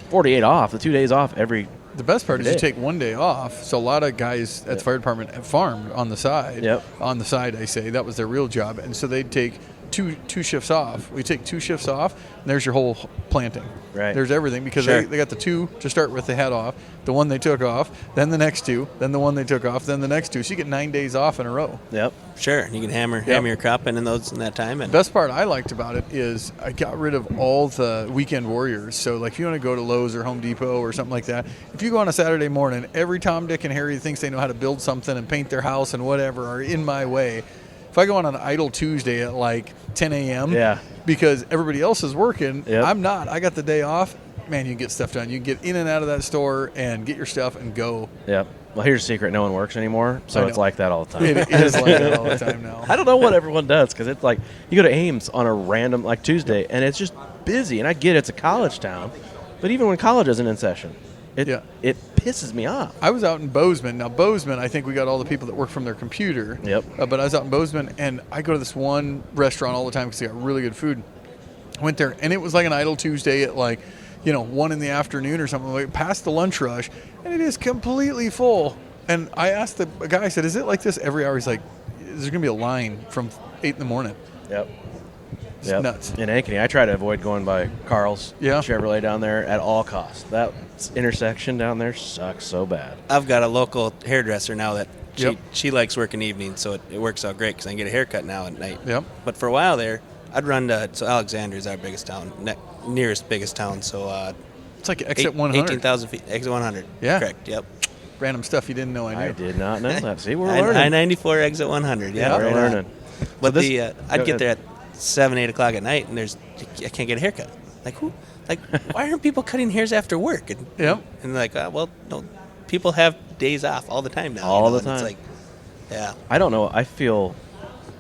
48 off, the 2 days off every. The best part is day. you take one day off. So a lot of guys at the fire department farmed on the side. Yep. On the side, I say. That was their real job. And so they'd take two shifts off. We take 2 shifts off, and there's your whole planting. Right. There's everything because Sure. they got the 2 to start with they had off, the one they took off, then the next 2, then the one they took off, then the next 2. So you get 9 days off in a row. Yep. Sure. You can hammer your crop in that time. And The best part I liked about it is I got rid of all the weekend warriors. So, like, if you want to go to Lowe's or Home Depot or something like that, if you go on a Saturday morning, every Tom, Dick, and Harry thinks they know how to build something and paint their house and whatever are in my way. If I go on an idle Tuesday at like 10 a.m. Yeah. because everybody else is working, Yep. I'm not. I got the day off. Man, you can get stuff done. You can get in and out of that store and get your stuff and go. Yep. Well, here's a secret: no one works anymore, so I it's know. like that all the time. It is like that all the time now. I don't know what everyone does because it's like you go to Ames on a random like Tuesday and it's just busy. And I get it's a college town, but even when college isn't in session, it pisses me off. I was out in Bozeman. Now, Bozeman, I think we got all the people that work from their computer. Yep. But I was out in Bozeman, and I go to this one restaurant all the time because they got really good food. Went there, and it was like an idle Tuesday at 1 in the afternoon or something, like past the lunch rush, and it is completely full. And I asked the guy, I said, is it like this every hour? He's like, there's going to be a line from 8 in the morning. Yep. It's nuts. In Ankeny, I try to avoid going by Carl's Yeah. Chevrolet down there at all costs. That intersection down there sucks so bad. I've got a local hairdresser now that Yep. she likes working evenings, so it works out great because I can get a haircut now at night. Yep. But for a while there, I'd run to Alexander is our biggest town, nearest biggest town. So It's like exit 100. 18,000 feet, exit 100. Yeah. Correct. Yep. Random stuff you didn't know I knew. I did not know that. See, we're learning. I-94 exit 100. Yeah, We're right on. learning. But So I'd get there at 7, 8 o'clock at night, and I can't get a haircut. Like who? Like why aren't people cutting hairs after work? And Yep. and like well, no, people have days off all the time now. All the and time. It's like, yeah. I don't know. I feel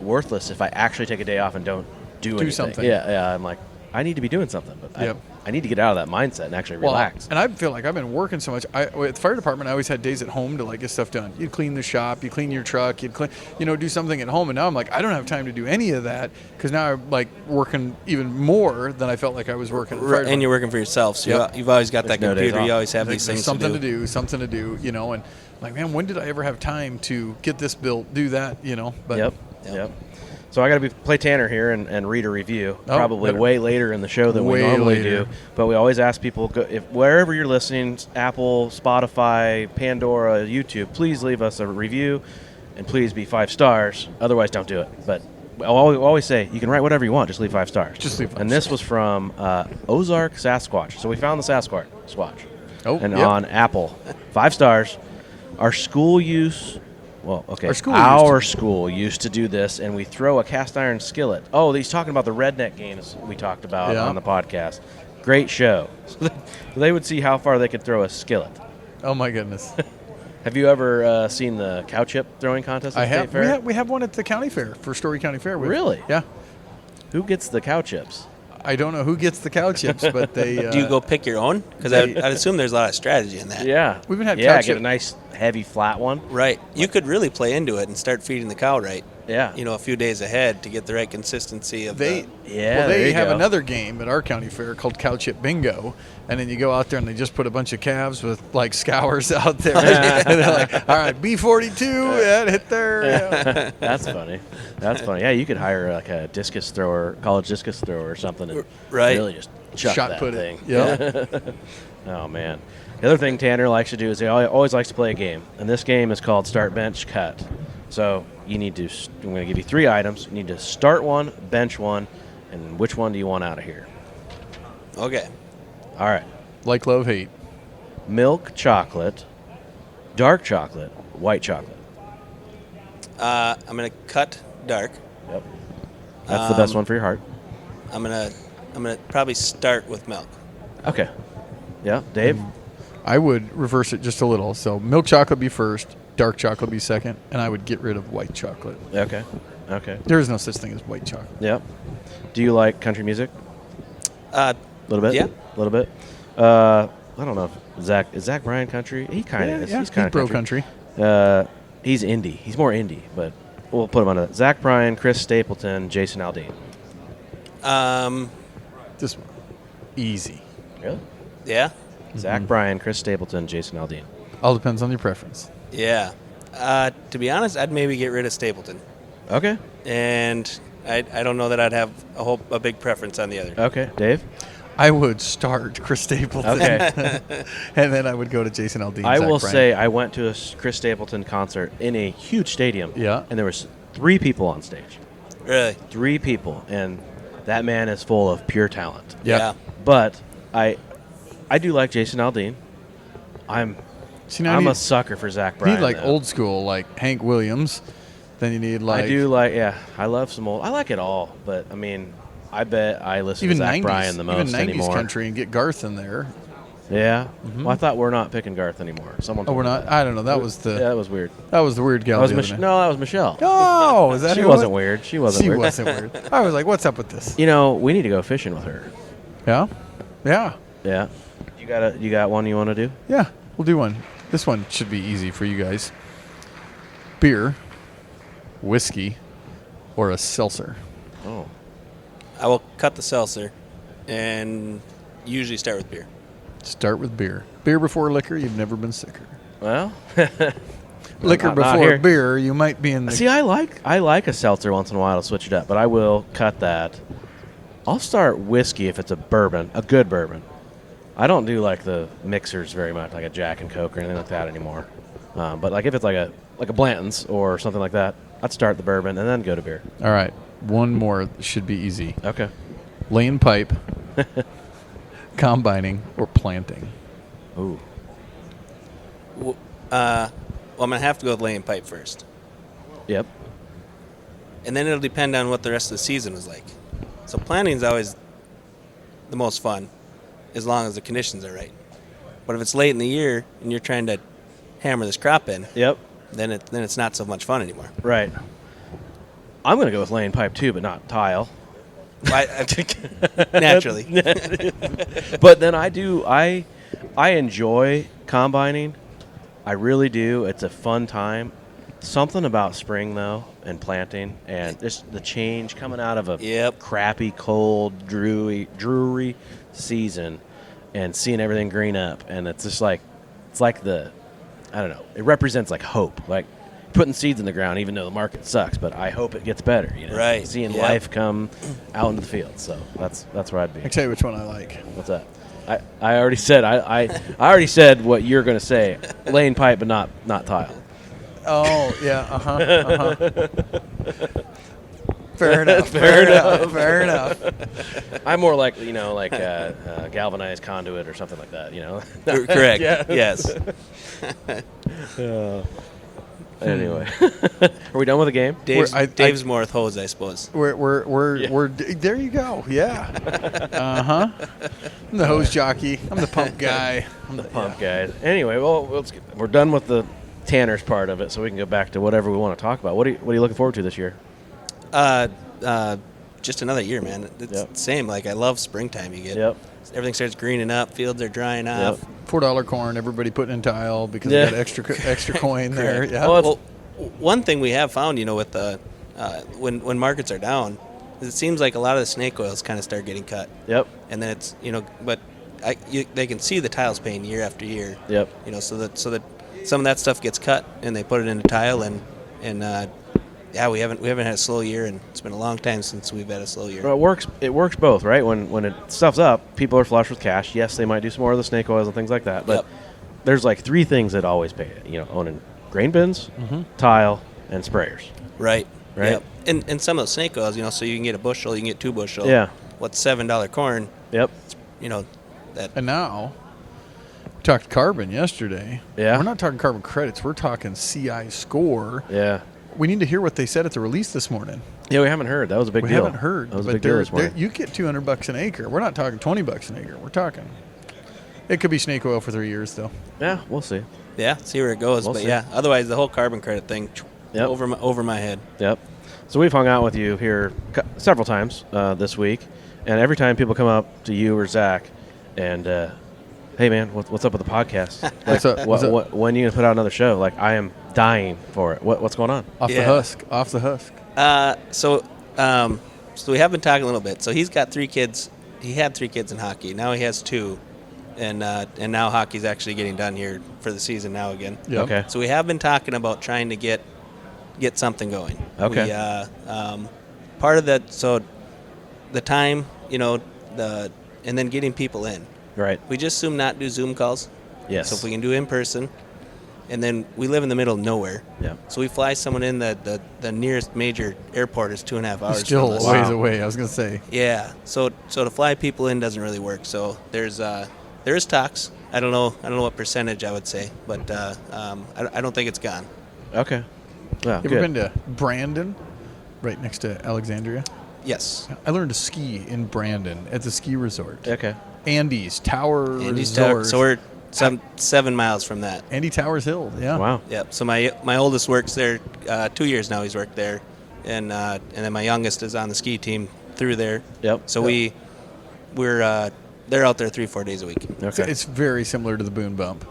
worthless if I actually take a day off and don't do anything. something. Yeah. I'm like, I need to be doing something, but Yep. I need to get out of that mindset and actually relax. And I feel like I've been working so much. At the fire department, I always had days at home to get stuff done. You'd clean the shop, you clean your truck, you'd clean, do something at home. And now I'm like, I don't have time to do any of that because now I'm working even more than I felt like I was working. At the fire And you're working for yourself, so Yep. you've always got There's that no days computer. off. You always have Like, these there's things something to do. something to do, and like, man, when did I ever have time to get this built, do that, But Yep. So I got to play Tanner here and read a review, Oh, probably better. way later in the show than we Way normally later. do. But we always ask people, if wherever you're listening, Apple, Spotify, Pandora, YouTube, please leave us a review, and please be 5 stars. Otherwise, don't do it. But I always say you can write whatever you want, just leave 5 stars. Just leave 5 And this was from Ozark Sasquatch. So we found the Sasquatch. Oh, and yep. on Apple, 5 stars. Our school use. Well, okay. Our school School used to do this, and we throw a cast iron skillet. Oh, he's talking about the redneck games we talked about Yeah. on the podcast. Great show. So they would see how far they could throw a skillet. Oh my goodness. Have you ever seen the cow chip throwing contest at I the have. State Fair? We have one at the county fair for Story County Fair. Really? Yeah. Who gets the cow chips? I don't know who gets the cow chips, but they. Do you go pick your own? Because I'd assume there's a lot of strategy in that. Yeah. We've been having yeah, cow get chip- a nice heavy flat one. Right. You could really play into it and start feeding the cow right. Yeah. A few days ahead to get the right consistency of They there have you go. another game at our county fair called Cow Chip Bingo, and then you go out there and they just put a bunch of calves with like scours out there, and they're like, "All right, B42, yeah, hit there." Yeah. That's funny. Yeah, you could hire like a discus thrower, college discus thrower or something, and Right. really just chuck Shot that put thing. it. Yeah. Oh man. The other thing Tanner likes to do is he always likes to play a game, and this game is called Start, Bench, Cut. So you need to. I'm going to give you 3 items. You need to start one, bench one, and which one do you want out of here? Okay. All right. Like, love, hate. Milk chocolate, dark chocolate, white chocolate. I'm gonna cut dark. Yep. That's the best one for your heart. I'm gonna probably start with milk. Okay. Yeah, Dave. I would reverse it just a little. So milk chocolate be first, dark chocolate be second, and I would get rid of white chocolate. Okay. There is no such thing as white chocolate. Yep. Do you like country music? A little bit. Yeah. A little bit. I don't know if Zach Bryan country. He kind of is. Yeah, He's kind of pro country. He's indie. He's more indie, but we'll put him on that. Zach Bryan, Chris Stapleton, Jason Aldean. Just easy. Really? Yeah. Zach Bryan, Chris Stapleton, Jason Aldean. All depends on your preference. Yeah. To be honest, I'd maybe get rid of Stapleton, Okay. and I don't know that I'd have a big preference on the other. Okay. Dave? I would start Chris Stapleton, Okay. and then I would go to Jason Aldean. I Zach will Bryan. say I went to a Chris Stapleton concert in a huge stadium. Yeah. And there was 3 people on stage. Really? 3 people, and that man is full of pure talent. Yeah. But I do like Jason Aldean. I'm a sucker for Zach You Bryan. need like though. old school, like Hank Williams. Then you need like I do like, yeah. I love some old. I like it all, but I mean, I bet I listen even to Zach 90s, Bryan the most even 90s anymore. country and get Garth in there. Yeah. Well, I thought we're not picking Garth anymore. Someone. Oh, we're told me not. I don't know. That was Yeah, that was weird. the weird gal. That was the other night. No, that was Michelle. Oh, is that She who it wasn't was? weird. She wasn't weird. weird. I was like, what's up with this? You know, we need to go fishing with her. Yeah, yeah, Yeah. You got one you want to do? yeah. We'll do one. This one should be easy for you guys. Beer, whiskey, or a seltzer. Oh. I will cut the seltzer, and usually start with beer. Start with beer. Beer before liquor, you've never been sicker. Well. Liquor Not before here. beer, you might be in the. See, I like a seltzer once in a while to switch it up, but I will cut that. I'll start whiskey if it's a bourbon, a good bourbon. I don't do like the mixers very much, like a Jack and Coke or anything like that anymore. But like if it's like a Blanton's or something like that, I'd start the bourbon and then go to beer. All right, one more should be easy. Okay. Laying pipe, combining, or planting. Ooh. Well, I'm going to have to go with laying pipe first. Yep. And then it'll depend on what the rest of the season is like. So planting is always the most fun, as long as the conditions are right. But if it's late in the year and you're trying to hammer this crop in, Yep. then it's not so much fun anymore. Right. I'm going to go with laying pipe too, but not tile. Naturally. But then I enjoy combining. I really do. It's a fun time. Something about spring though and planting and just the change coming out of a crappy, cold, dreary season and seeing everything green up, and it's just like I don't know. It represents like hope, like putting seeds in the ground, even though the market sucks. But I hope it gets better. You know, Right. Seeing life come out into the field. So that's where I'd be. I tell you which one I like. What's that? I already said I already said what you're going to say. Laying pipe, but not tile. Oh yeah, Fair enough. Fair enough. I'm more like galvanized conduit or something like that. You know. Correct. Yeah. Yes. Anyway, are we done with the game? Dave's more with hose, I suppose. We're there. You go. Yeah. I'm the hose jockey. I'm the pump guy. I'm the pump guy. Anyway, well, we're done with the Tanner's part of it, so we can go back to whatever we want to talk about. What are you looking forward to this year? just another year, man. It's the same. Like, I love springtime. You get everything starts greening up, fields are drying off. $4 corn, everybody putting in tile because they got extra coin there. Yeah. Well, one thing we have found, with the when markets are down, is it seems like a lot of the snake oils kind of start getting cut. Yep. And then it's but they can see the tiles paying year after year. Yep. So that some of that stuff gets cut and they put it into tile and we haven't had a slow year, and it's been a long time since we've had a slow year. Well, it works both, right? When it stuff's up, people are flush with cash. Yes, they might do some more of the snake oils and things like that, but there's like 3 things that always pay it. Owning grain bins, tile, and sprayers. Right. Right. Yep. And some of those snake oils, so you can get a bushel, you can get 2 bushel. Yeah. What's $7 corn? Yep. And now, we talked carbon yesterday. Yeah. We're not talking carbon credits. We're talking CI score. Yeah. We need to hear what they said at the release this morning. Yeah, we haven't heard. That was a big deal. We haven't heard. That was a big deal this morning. You get $200 an acre. We're not talking $20 an acre. We're talking. It could be snake oil for 3 years, though. Yeah, we'll see. Yeah, see where it goes. We'll but see. yeah, otherwise the whole carbon credit thing over my head. Yep. So we've hung out with you here several times this week, and every time people come up to you or Zach and, hey, man, what's up with the podcast? Like, What's up? When are you going to put out another show? Like, I am dying for it. What's going on? Off the husk. So we have been talking a little bit. So he's got 3 kids. He had 3 kids in hockey. Now he has 2. And now hockey's actually getting done here for the season now again. Yep. Okay. So we have been talking about trying to get something going. Okay. Part of that, so the time, and then getting people in. Right. We just assume not do Zoom calls. Yes. So if we can do in person, and then we live in the middle of nowhere. Yeah. So we fly someone in, the nearest major airport is 2.5 hours. Still from us. a ways away, I was going to say. Yeah. So to fly people in doesn't really work. So there is talks. I don't know what percentage I would say, but I don't think it's gone. Okay. Well, You ever been to Brandon, right next to Alexandria? Yes. I learned to ski in Brandon at the ski resort. Okay. Andy's Tower Andy's Resort. Tower. So we're some 7 miles from that. Andy Towers Hill, yeah. Wow. Yep. So my oldest works there 2 years now. He's worked there, and then my youngest is on the ski team through there. Yep. So we're they're out there 3-4 days a week. Okay. It's very similar to the Boone Bump.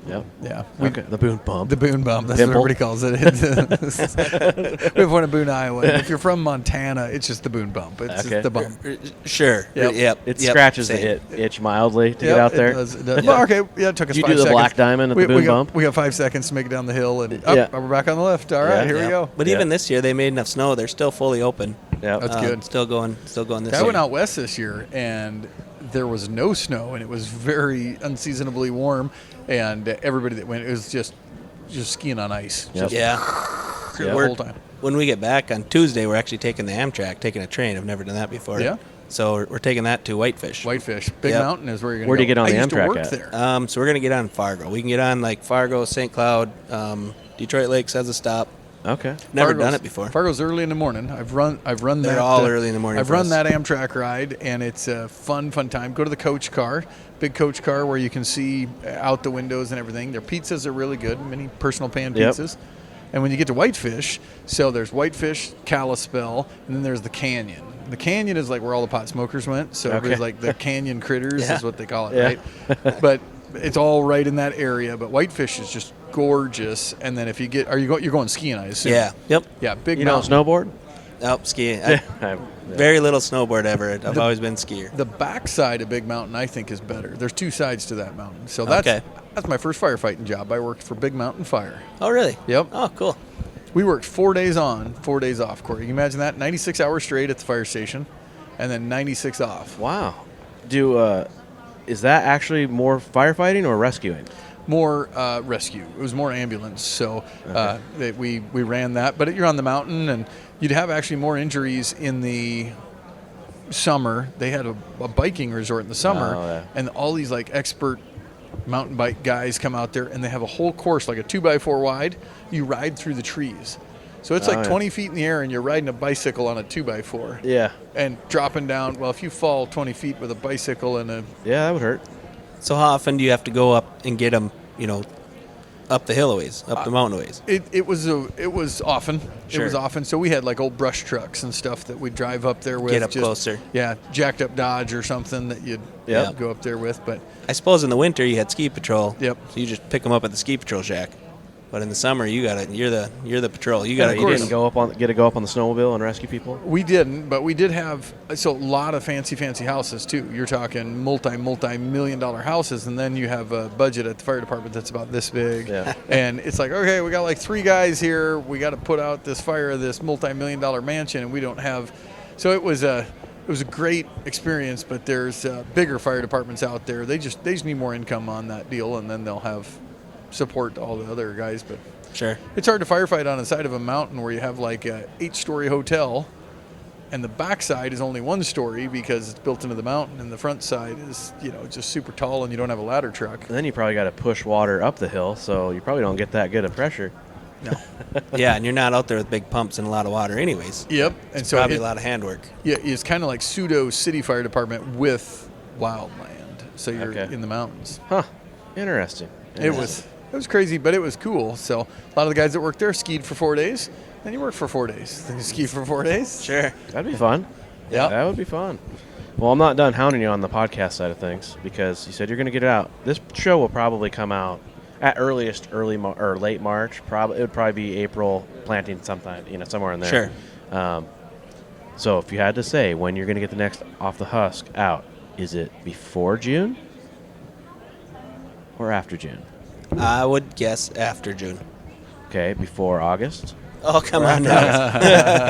Yep. Yeah. Okay. The Boone Bump. The Boone Bump. That's Pimple. what everybody calls it. We have one in Boone, Iowa. If you're from Montana, it's just the Boone Bump. It's Okay. just the bump. Sure. Yep. It scratches Same. the itch mildly to get out there. It does. Well, okay, yeah, it took us Did you 5 do the seconds. Black Diamond at the Boone Bump? We got 5 seconds to make it down the hill, and we're back on the left. All right, Yeah. here we go. But even this year, they made enough snow. They're still fully open. Yeah. That's good. Still going this I year. went out west this year, and there was no snow, and it was very unseasonably warm, and everybody that went, it was just skiing on ice. Yep. Yeah. The We're- whole time. When we get back on Tuesday, we're actually taking the Amtrak, taking a train. I've never done that before. Yeah. So we're taking that to Whitefish. Whitefish. Big Yep. Mountain is where you're going to go. Where do you get on I the used to Amtrak work at? there. So we're gonna get on Fargo. We can get on like Fargo, St. Cloud, Detroit Lakes has a stop. Okay. Never Fargo's- done it before. Fargo's early in the morning. I've run They're that. all early in the morning I've for run us. that Amtrak ride, and it's a fun time. Go to the coach car, big coach car where you can see out the windows and everything. Their pizzas are really good, mini personal pan Yep. pizzas. And when you get to Whitefish, so there's Whitefish, Kalispell, and then there's the Canyon. The Canyon is like where all the pot smokers went, so Okay. everybody's like the Canyon critters Yeah. is what they call it, Yeah. right? But it's all right in that area. But Whitefish is just gorgeous. And then if you get, you're going skiing, I assume. Yeah. Yep. Yeah, big You don't mountain. snowboard? Nope. Skiing. Yeah. Very little snowboard ever. I've always been a skier. The backside of Big Mountain, I think, is better. There's 2 sides to that mountain. So Okay. that's my first firefighting job. I worked for Big Mountain Fire. Oh, really? Yep. Oh, cool. We worked 4 days on, 4 days off, Corey. You can imagine that? 96 hours straight at the fire station, and then 96 off. Wow. Is that actually more firefighting or rescuing? More rescue. It was more ambulance. So we ran that. But you're on the mountain, and you'd have actually more injuries in the summer. They had a biking resort in the summer, Oh, yeah. and all these like expert mountain bike guys come out there, and they have a whole course, like a 2x4 wide. You ride through the trees. So it's like Oh, yeah. 20 feet in the air, and you're riding a bicycle on a 2x4. Yeah. And dropping down. Well, if you fall 20 feet with a bicycle and a Yeah, that would hurt. So how often do you have to go up and get them, up the hill a ways, up the mountain a ways? It was often. Sure. It was often. So we had like old brush trucks and stuff that we'd drive up there with. Get up closer. Yeah, jacked up Dodge or something that you'd go up there with. But I suppose in the winter you had ski patrol. Yep. So you just pick them up at the ski patrol shack. But in the summer, you're the patrol. You You got didn't go up on the snowmobile and rescue people? we didn't, but we did have a lot of fancy houses too. You're talking multi-million-dollar houses, and then you have a budget at the fire department that's about this big. Yeah. And it's like, okay, we got like 3 guys here. We got to put out this fire of this multi-million-dollar mansion, and we don't have. So it was a great experience. But there's bigger fire departments out there. They just need more income on that deal, and then they'll have support to all the other guys. But Sure. it's hard to firefight on the side of a mountain where you have like a 8-story hotel, and the back side is only 1 story because it's built into the mountain, and the front side is just super tall, and you don't have a ladder truck. And then you probably got to push water up the hill, so you probably don't get that good of pressure. No. Yeah, and you're not out there with big pumps and a lot of water anyways. Yep. And so Probably a lot of handwork. Yeah, it's kind of like pseudo city fire department with wildland. So you're Okay. in the mountains. Huh. Interesting. It was crazy, but it was cool. So a lot of the guys that worked there skied for 4 days. Then you work for 4 days. Then you ski for 4 days. Sure. That'd be fun. Yeah. That would be fun. Well, I'm not done hounding you on the podcast side of things because you said you're going to get it out. This show will probably come out at earliest or late March. It would probably be April planting sometime, somewhere in there. Sure. So if you had to say when you're going to get the next Off the Husk out, is it before June or after June? I would guess after June. Okay, before August? Oh, come on now.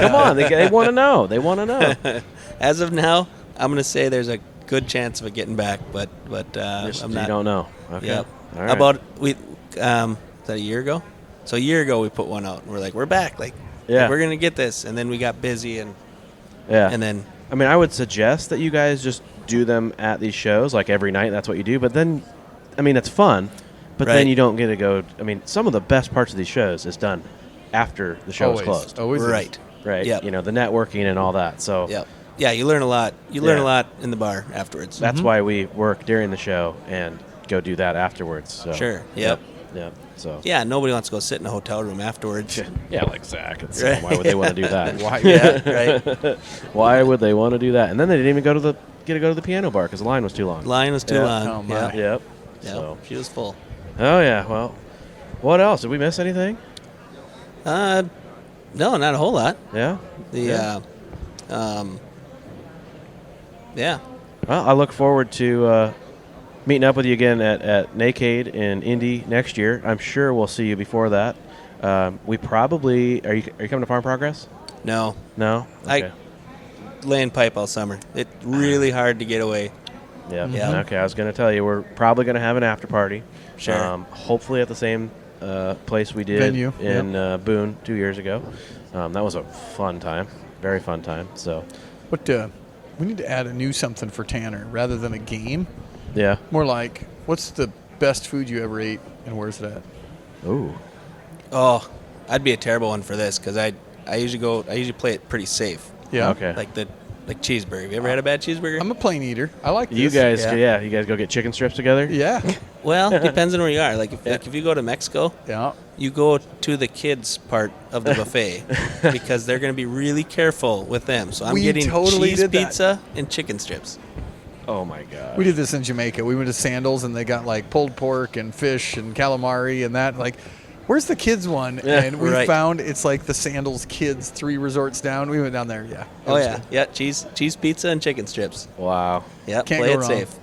Come on, they want to know. They want to know. As of now, I'm going to say there's a good chance of it getting back, but I'm not. You don't know. Okay. Yep. All right. About is that a year ago? So a year ago we put one out, and we're like, we're back. Yeah. We're going to get this, and then we got busy, and then I mean, I would suggest that you guys just do them at these shows, like every night. That's what you do. But then, I mean, it's fun. But then Right. you don't get to go. I mean, some of the best parts of these shows is done after the show is closed. Always is. right. Right. Yep. The networking and all that. So Yep. Yeah, you learn a lot. You learn Yeah. a lot in the bar afterwards. that's why we work during the show and go do that afterwards. So. Sure. Yep. Yep. So. Yeah, nobody wants to go sit in a hotel room afterwards. Yeah, like Zach. Right. Why would they want to do that? Why? Yeah, right. Why would they want to do that? And then they didn't even get to go to the piano bar because the line was too long. Line was too Yeah. long. Oh, my. Yeah. Yep. Yeah. So. She was full. Oh yeah. Well, what else? Did we miss anything? No, not a whole lot. Yeah. Yeah. Well, I look forward to meeting up with you again at NACADE in Indy next year. I'm sure we'll see you before that. We probably are you coming to Farm Progress? No. No. Okay. Laying pipe all summer. It's really hard to get away. Yeah. Yeah. Okay. I was going to tell you we're probably going to have an after party. Sure. Hopefully at the same place we did Venue. in Boone 2 years ago. That was a fun time. Very fun time. So. But we need to add a new something for Tanner rather than a game. Yeah. More like, what's the best food you ever ate, and where's it at? Ooh. Oh, I'd be a terrible one for this because I usually play it pretty safe. Yeah. Okay. Like cheeseburger. Have you ever had a bad cheeseburger? I'm a plain eater. I like this. You guys, Yeah. you guys go get chicken strips together. Yeah. Well, depends on where you are. Like if you go to Mexico, Yeah. you go to the kids part of the buffet because they're going to be really careful with them. So I'm We getting totally cheese did that. pizza and chicken strips. Oh my god. We did this in Jamaica. We went to Sandals, and they got like pulled pork and fish and calamari and that. Like, where's the kids one? Yeah, And we right. found it's like the Sandals Kids 3 resorts down. We went down there. Yeah. It Oh was yeah, good. yeah, cheese pizza and chicken strips. Wow. Yeah, Can't play go it wrong. safe.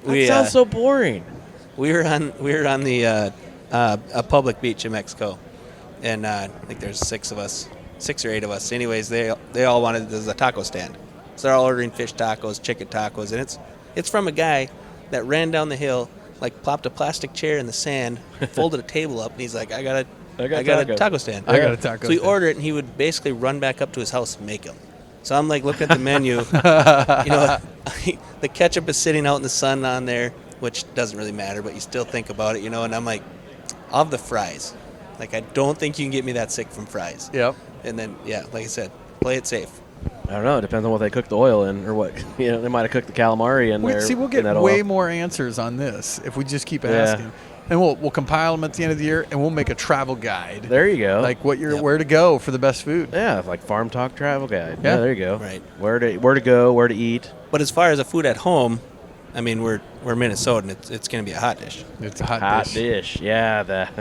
That sounds so boring. We were on the a public beach in Mexico, and like there's 6 or 8 of us. Anyways, they all wanted there's a taco stand, so they're all ordering fish tacos, chicken tacos, and it's from a guy that ran down the hill, like plopped a plastic chair in the sand, folded a table up, and he's like, I got a taco stand. I got a taco So we stand. order it, and he would basically run back up to his house and make them. So I'm like looking at the menu, the ketchup is sitting out in the sun on there, which doesn't really matter, but you still think about it, and I'm like, I'll have the fries. Like, I don't think you can get me that sick from fries. Yep. And then, yeah, like I said, play it safe. I don't know. It depends on what they cook the oil in, or what they might have cooked the calamari in there. We'll in get that way oil. more answers on this if we just keep Yeah. asking. and we'll compile them at the end of the year, and we'll make a travel guide. There you go. Like where to go for the best food. Yeah, like Farm Talk Travel Guide. Yeah. There you go. Right. Where to go, where to eat. But as far as the food at home, I mean, we're Minnesotan. It's going to be a hot dish. It's a hot Hot dish. dish. Yeah,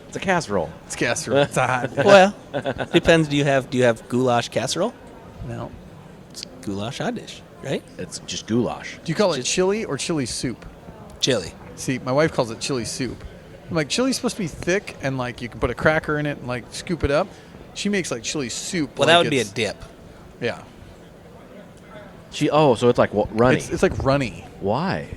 it's a casserole. It's casserole. It's a hot dish. Well, depends. Do you have goulash casserole? No. It's goulash hot dish, right? It's just goulash. Do you call it chili or chili soup? Chili. See, my wife calls it chili soup. I'm like, chili's supposed to be thick, and like you can put a cracker in it and like scoop it up. She makes like chili soup. Well, like that would be a dip. Yeah. So it's like runny. It's like runny. Why?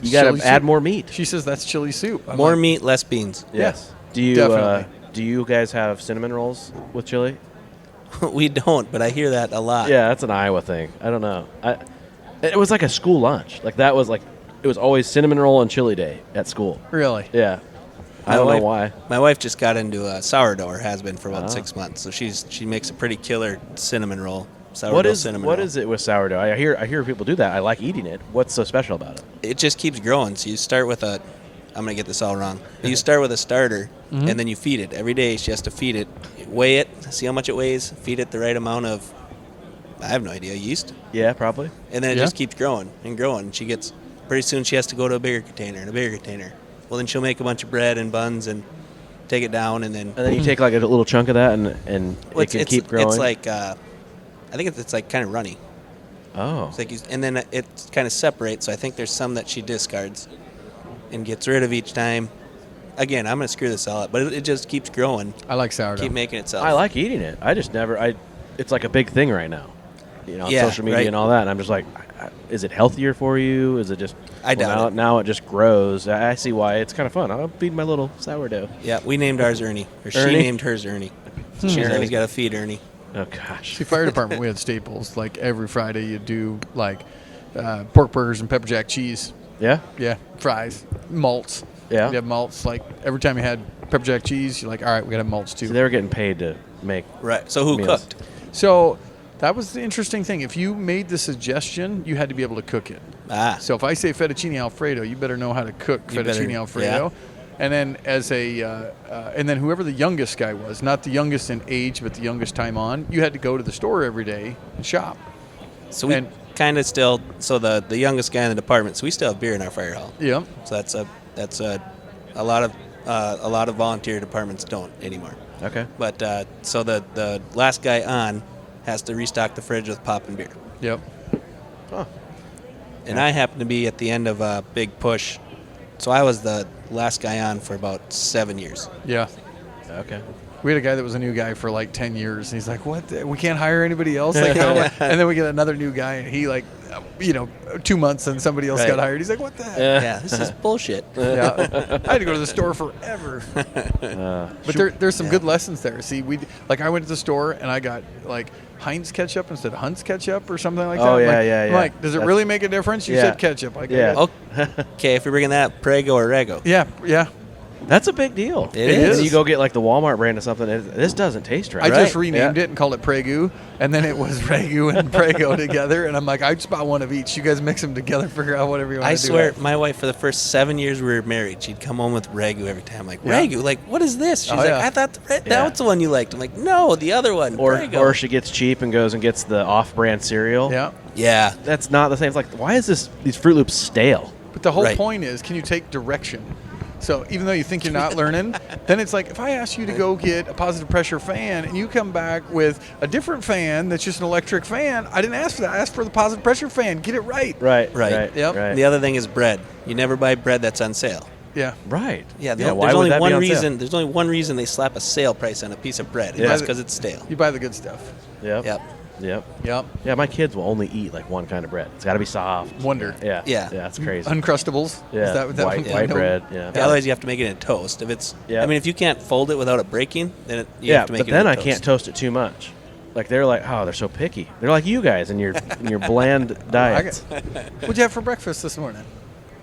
You chili got to add soup. more meat. She says that's chili soup. I'm More like, meat, less beans. Yes. Definitely. Do you guys have cinnamon rolls with chili? We don't, but I hear that a lot. Yeah, that's an Iowa thing. I don't know. It was like a school lunch. Like that was like it was always cinnamon roll and chili day at school. Really? Yeah. I don't know why. My wife just got into a sourdough, or has been for about 6 months. So she makes a pretty killer cinnamon roll. Cinnamon What roll. is it with sourdough? I hear people do that. I like eating it. What's so special about it? It just keeps growing. So you start with I'm going to get this all wrong. But you start with a starter, and then you feed it. Every day she has to feed it, weigh it, see how much it weighs, feed it the right amount of, I have no idea, yeast. Yeah, probably. And then it just keeps growing and growing. She gets, pretty soon she has to go to a bigger container and a bigger container. Well, then she'll make a bunch of bread and buns and take it down, and then... And then you take like a little chunk of that, and it can keep growing. It's like, I think it's like kind of runny. Oh. It's like and then it kind of separates. So I think there's some that she discards and gets rid of each time. Again, I'm going to screw this all up, but it just keeps growing. I like sourdough. Keep making itself. I like eating it. I just never. It's like a big thing right now. On Yeah, social media right. and all that. And I'm just like, is it healthier for you? Is it just? I doubt it. Now it just grows. I see why. It's kind of fun. I'll feed my little sourdough. Yeah, we named ours Ernie, or she Ernie? named hers Ernie. So she's always got to feed Ernie. Oh gosh. See, fire department, we had staples. Like every Friday, you do like pork burgers and pepper jack cheese. Yeah. Yeah, fries, malts. Yeah. You have malts. Like every time you had pepper jack cheese, you're like, all right, we got to have malts too. So they were getting paid to make. Right. So who meals. cooked? So that was the interesting thing. If you made the suggestion, you had to be able to cook it. Ah. So if I say fettuccine Alfredo, you better know how to cook You fettuccine better- Alfredo. And then and then whoever the youngest guy was, not the youngest in age, but the youngest time on, you had to go to the store every day and shop. So we kind of still, so the youngest guy in the department, so we still have beer in our fire hall. Yeah. So that's a lot of volunteer departments don't anymore. Okay. But so the last guy on has to restock the fridge with popping beer. Yep. Huh. And I happen to be at the end of a big push, so I was the last guy on for about 7 years. Yeah. Okay. We had a guy that was a new guy for like 10 years. And he's like, what? We can't hire anybody else? Like, how? And then we get another new guy, and he 2 months, and somebody else Right. got hired. He's like, what the heck? Yeah, this is bullshit. Yeah. I had to go to the store forever. But there's some good lessons there. See, I went to the store, and I got like Heinz ketchup instead of Hunt's ketchup or something like that. Oh, I'm yeah, like, yeah, I'm yeah. like, does it really make a difference? You Yeah. said ketchup. Like, Yeah. Okay, if you're bringing that up, Prego or Rego. Yeah. That's a big deal. It is. And you go get like the Walmart brand of something. This doesn't taste right. I just Right. renamed Yeah. it and called it Pregu, and then it was Regu and Prego together. And I'm like, I just bought one of each. You guys mix them together, figure out whatever you want I to do. swear, my wife, for the first 7 years we were married, she'd come home with Regu every time. I'm like, Yeah. Regu? Like, what is this? She's Oh, like, yeah. I thought that Yeah. was the one you liked. I'm like, no, the other one, Prego. Or she gets cheap and goes and gets the off-brand cereal. Yeah. Yeah. That's not the same. It's like, why is these Fruit Loops stale? But the whole Right. point is, can you take direction? So even though you think you're not learning, then it's like if I ask you to go get a positive pressure fan and you come back with a different fan that's just an electric fan, I didn't ask for that. I asked for the positive pressure fan. Get it right. Right. Right. Yep. Right. The other thing is bread. You never buy bread that's on sale. Yeah. Right. Yeah, Why there's would only that be one on sale? reason. There's only one reason they slap a sale price on a piece of bread. Yeah. That's because it's stale. You buy the good stuff. Yep. Yep. Yep. Yep. Yeah, my kids will only eat like one kind of bread. It's got to be soft. Wonder. Yeah. Yeah. Yeah, it's crazy. Uncrustables. Yeah. Is that what that white no. bread. Yeah. Yeah, otherwise, you have to make it in toast. If it's, Yeah. I mean, if you can't fold it without it breaking, then you Yeah, have to make but it then in I toast. can't toast it too much. Like they're like, oh, they're so picky. They're like you guys in your bland diets. What'd you have for breakfast this morning?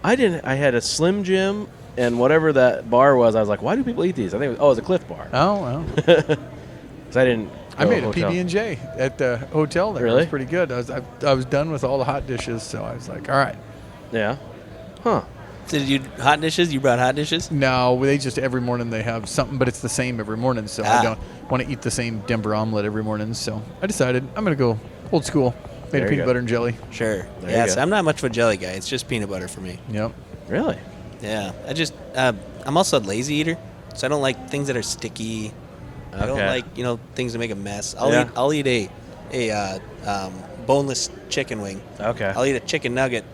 I didn't. I had a Slim Jim and whatever that bar was. I was like, why do people eat these? I think it was a Cliff Bar. Oh, well. 'Cause I didn't. I go made a hotel. PB&J at the hotel there. It Really? was pretty good. I was done with all the hot dishes, so I was like, all right. Yeah. Huh. So did you hot dishes? You brought hot dishes? No, they just every morning they have something, but it's the same every morning. So I don't want to eat the same Denver omelet every morning. So I decided I'm going to go old school. Made peanut butter and jelly. Sure. There Yes, you go. I'm not much of a jelly guy. It's just peanut butter for me. Yep. Really? Yeah. I just I'm also a lazy eater, so I don't like things that are sticky. I don't Okay. like things that make a mess. Yeah. I'll eat a boneless chicken wing. Okay. I'll eat a chicken nugget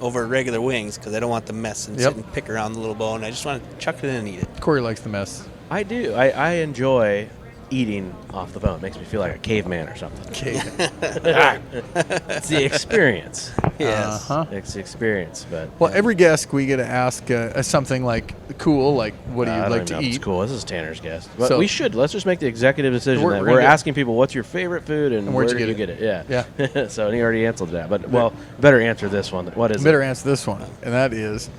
over regular wings because I don't want the mess and Yep. sit and pick around the little bone. I just want to chuck it in and eat it. Corey likes the mess. I do. I enjoy eating off the bone. It makes me feel like a caveman or something. Okay. It's the experience. Yes. Uh-huh. It's the experience. But Well, every guest we get to ask something like cool, like what do you I don't like even to know if eat? it's cool. This is Tanner's guest. But So- let's just make the executive decision We're that gonna we're get- asking people what's your favorite food and where where'd do you you get get it? Yeah. Yeah. So he already answered that. But well, better answer this one. What is Better it? answer this one, and that is,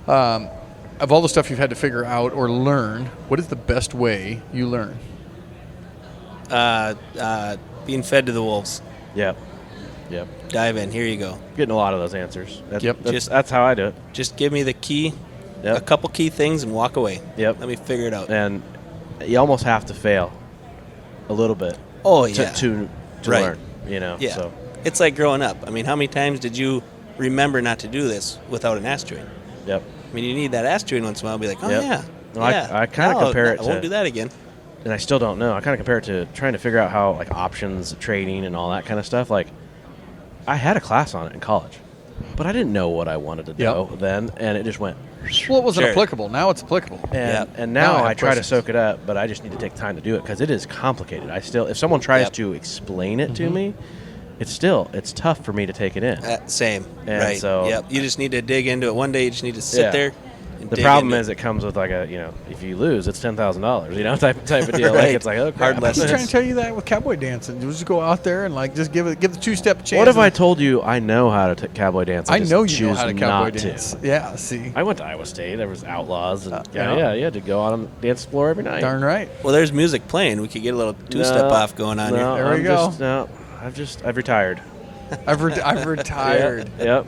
of all the stuff you've had to figure out or learn, what is the best way you learn? Being fed to the wolves. Yep. Dive in. Here you go. Getting a lot of those answers. Yep. That's how I do it. Just give me the key, Yep. a couple key things, and walk away. Yep. Let me figure it out. And you almost have to fail a little bit Oh to, yeah. to Right. learn, Yeah. So, It's like growing up. I mean, how many times did you remember not to do this without an ass chewing? yep. I mean, you need that ass chewing once in a while. Be like, oh Yep. yeah. No, I kinda No, compare it I won't to- do that again. And I still don't know. I kind of compare it to trying to figure out how, like, options trading and all that kind of stuff. Like, I had a class on it in college, but I didn't know what I wanted to know then, and it just went. Well, it wasn't Sure. applicable. Now it's applicable. And Now now I I have try questions. to soak it up, but I just need to take time to do it because it is complicated. If someone tries Yep. to explain it to me, it's tough for me to take it in. Same. And right. so- Yep. You just need to dig into it. One day you just need to sit Yeah. there. And The dig problem into is it comes with like if you lose, it's $10,000, type of deal. Right. Like it's like, oh, crap. Hard I'm lesson. just trying to tell you that with cowboy dancing. You just go out there and like just give the two-step chance. What if I told you I know how to cowboy dance? I just know you know choose how to cowboy not dance. Yeah, see. I went to Iowa State. There was outlaws, and yeah. you had to go on the dance floor every night. Darn right. Well, there's music playing. We could get a little two-step off going on no, here. There we go. I've retired. I've retired. Yep.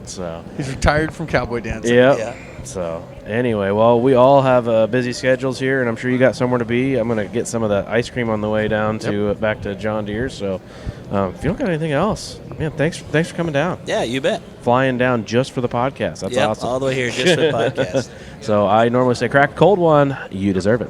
So. He's retired from cowboy dancing. Yep. Yeah. So anyway, well, we all have busy schedules here, and I'm sure you got somewhere to be. I'm gonna get some of that ice cream on the way down to back to John Deere. So if you don't got anything else, man, thanks for coming down. Yeah, you bet. Flying down just for the podcast. That's Yep, awesome. all the way here just for the podcast. So I normally say, crack a cold one. You deserve it.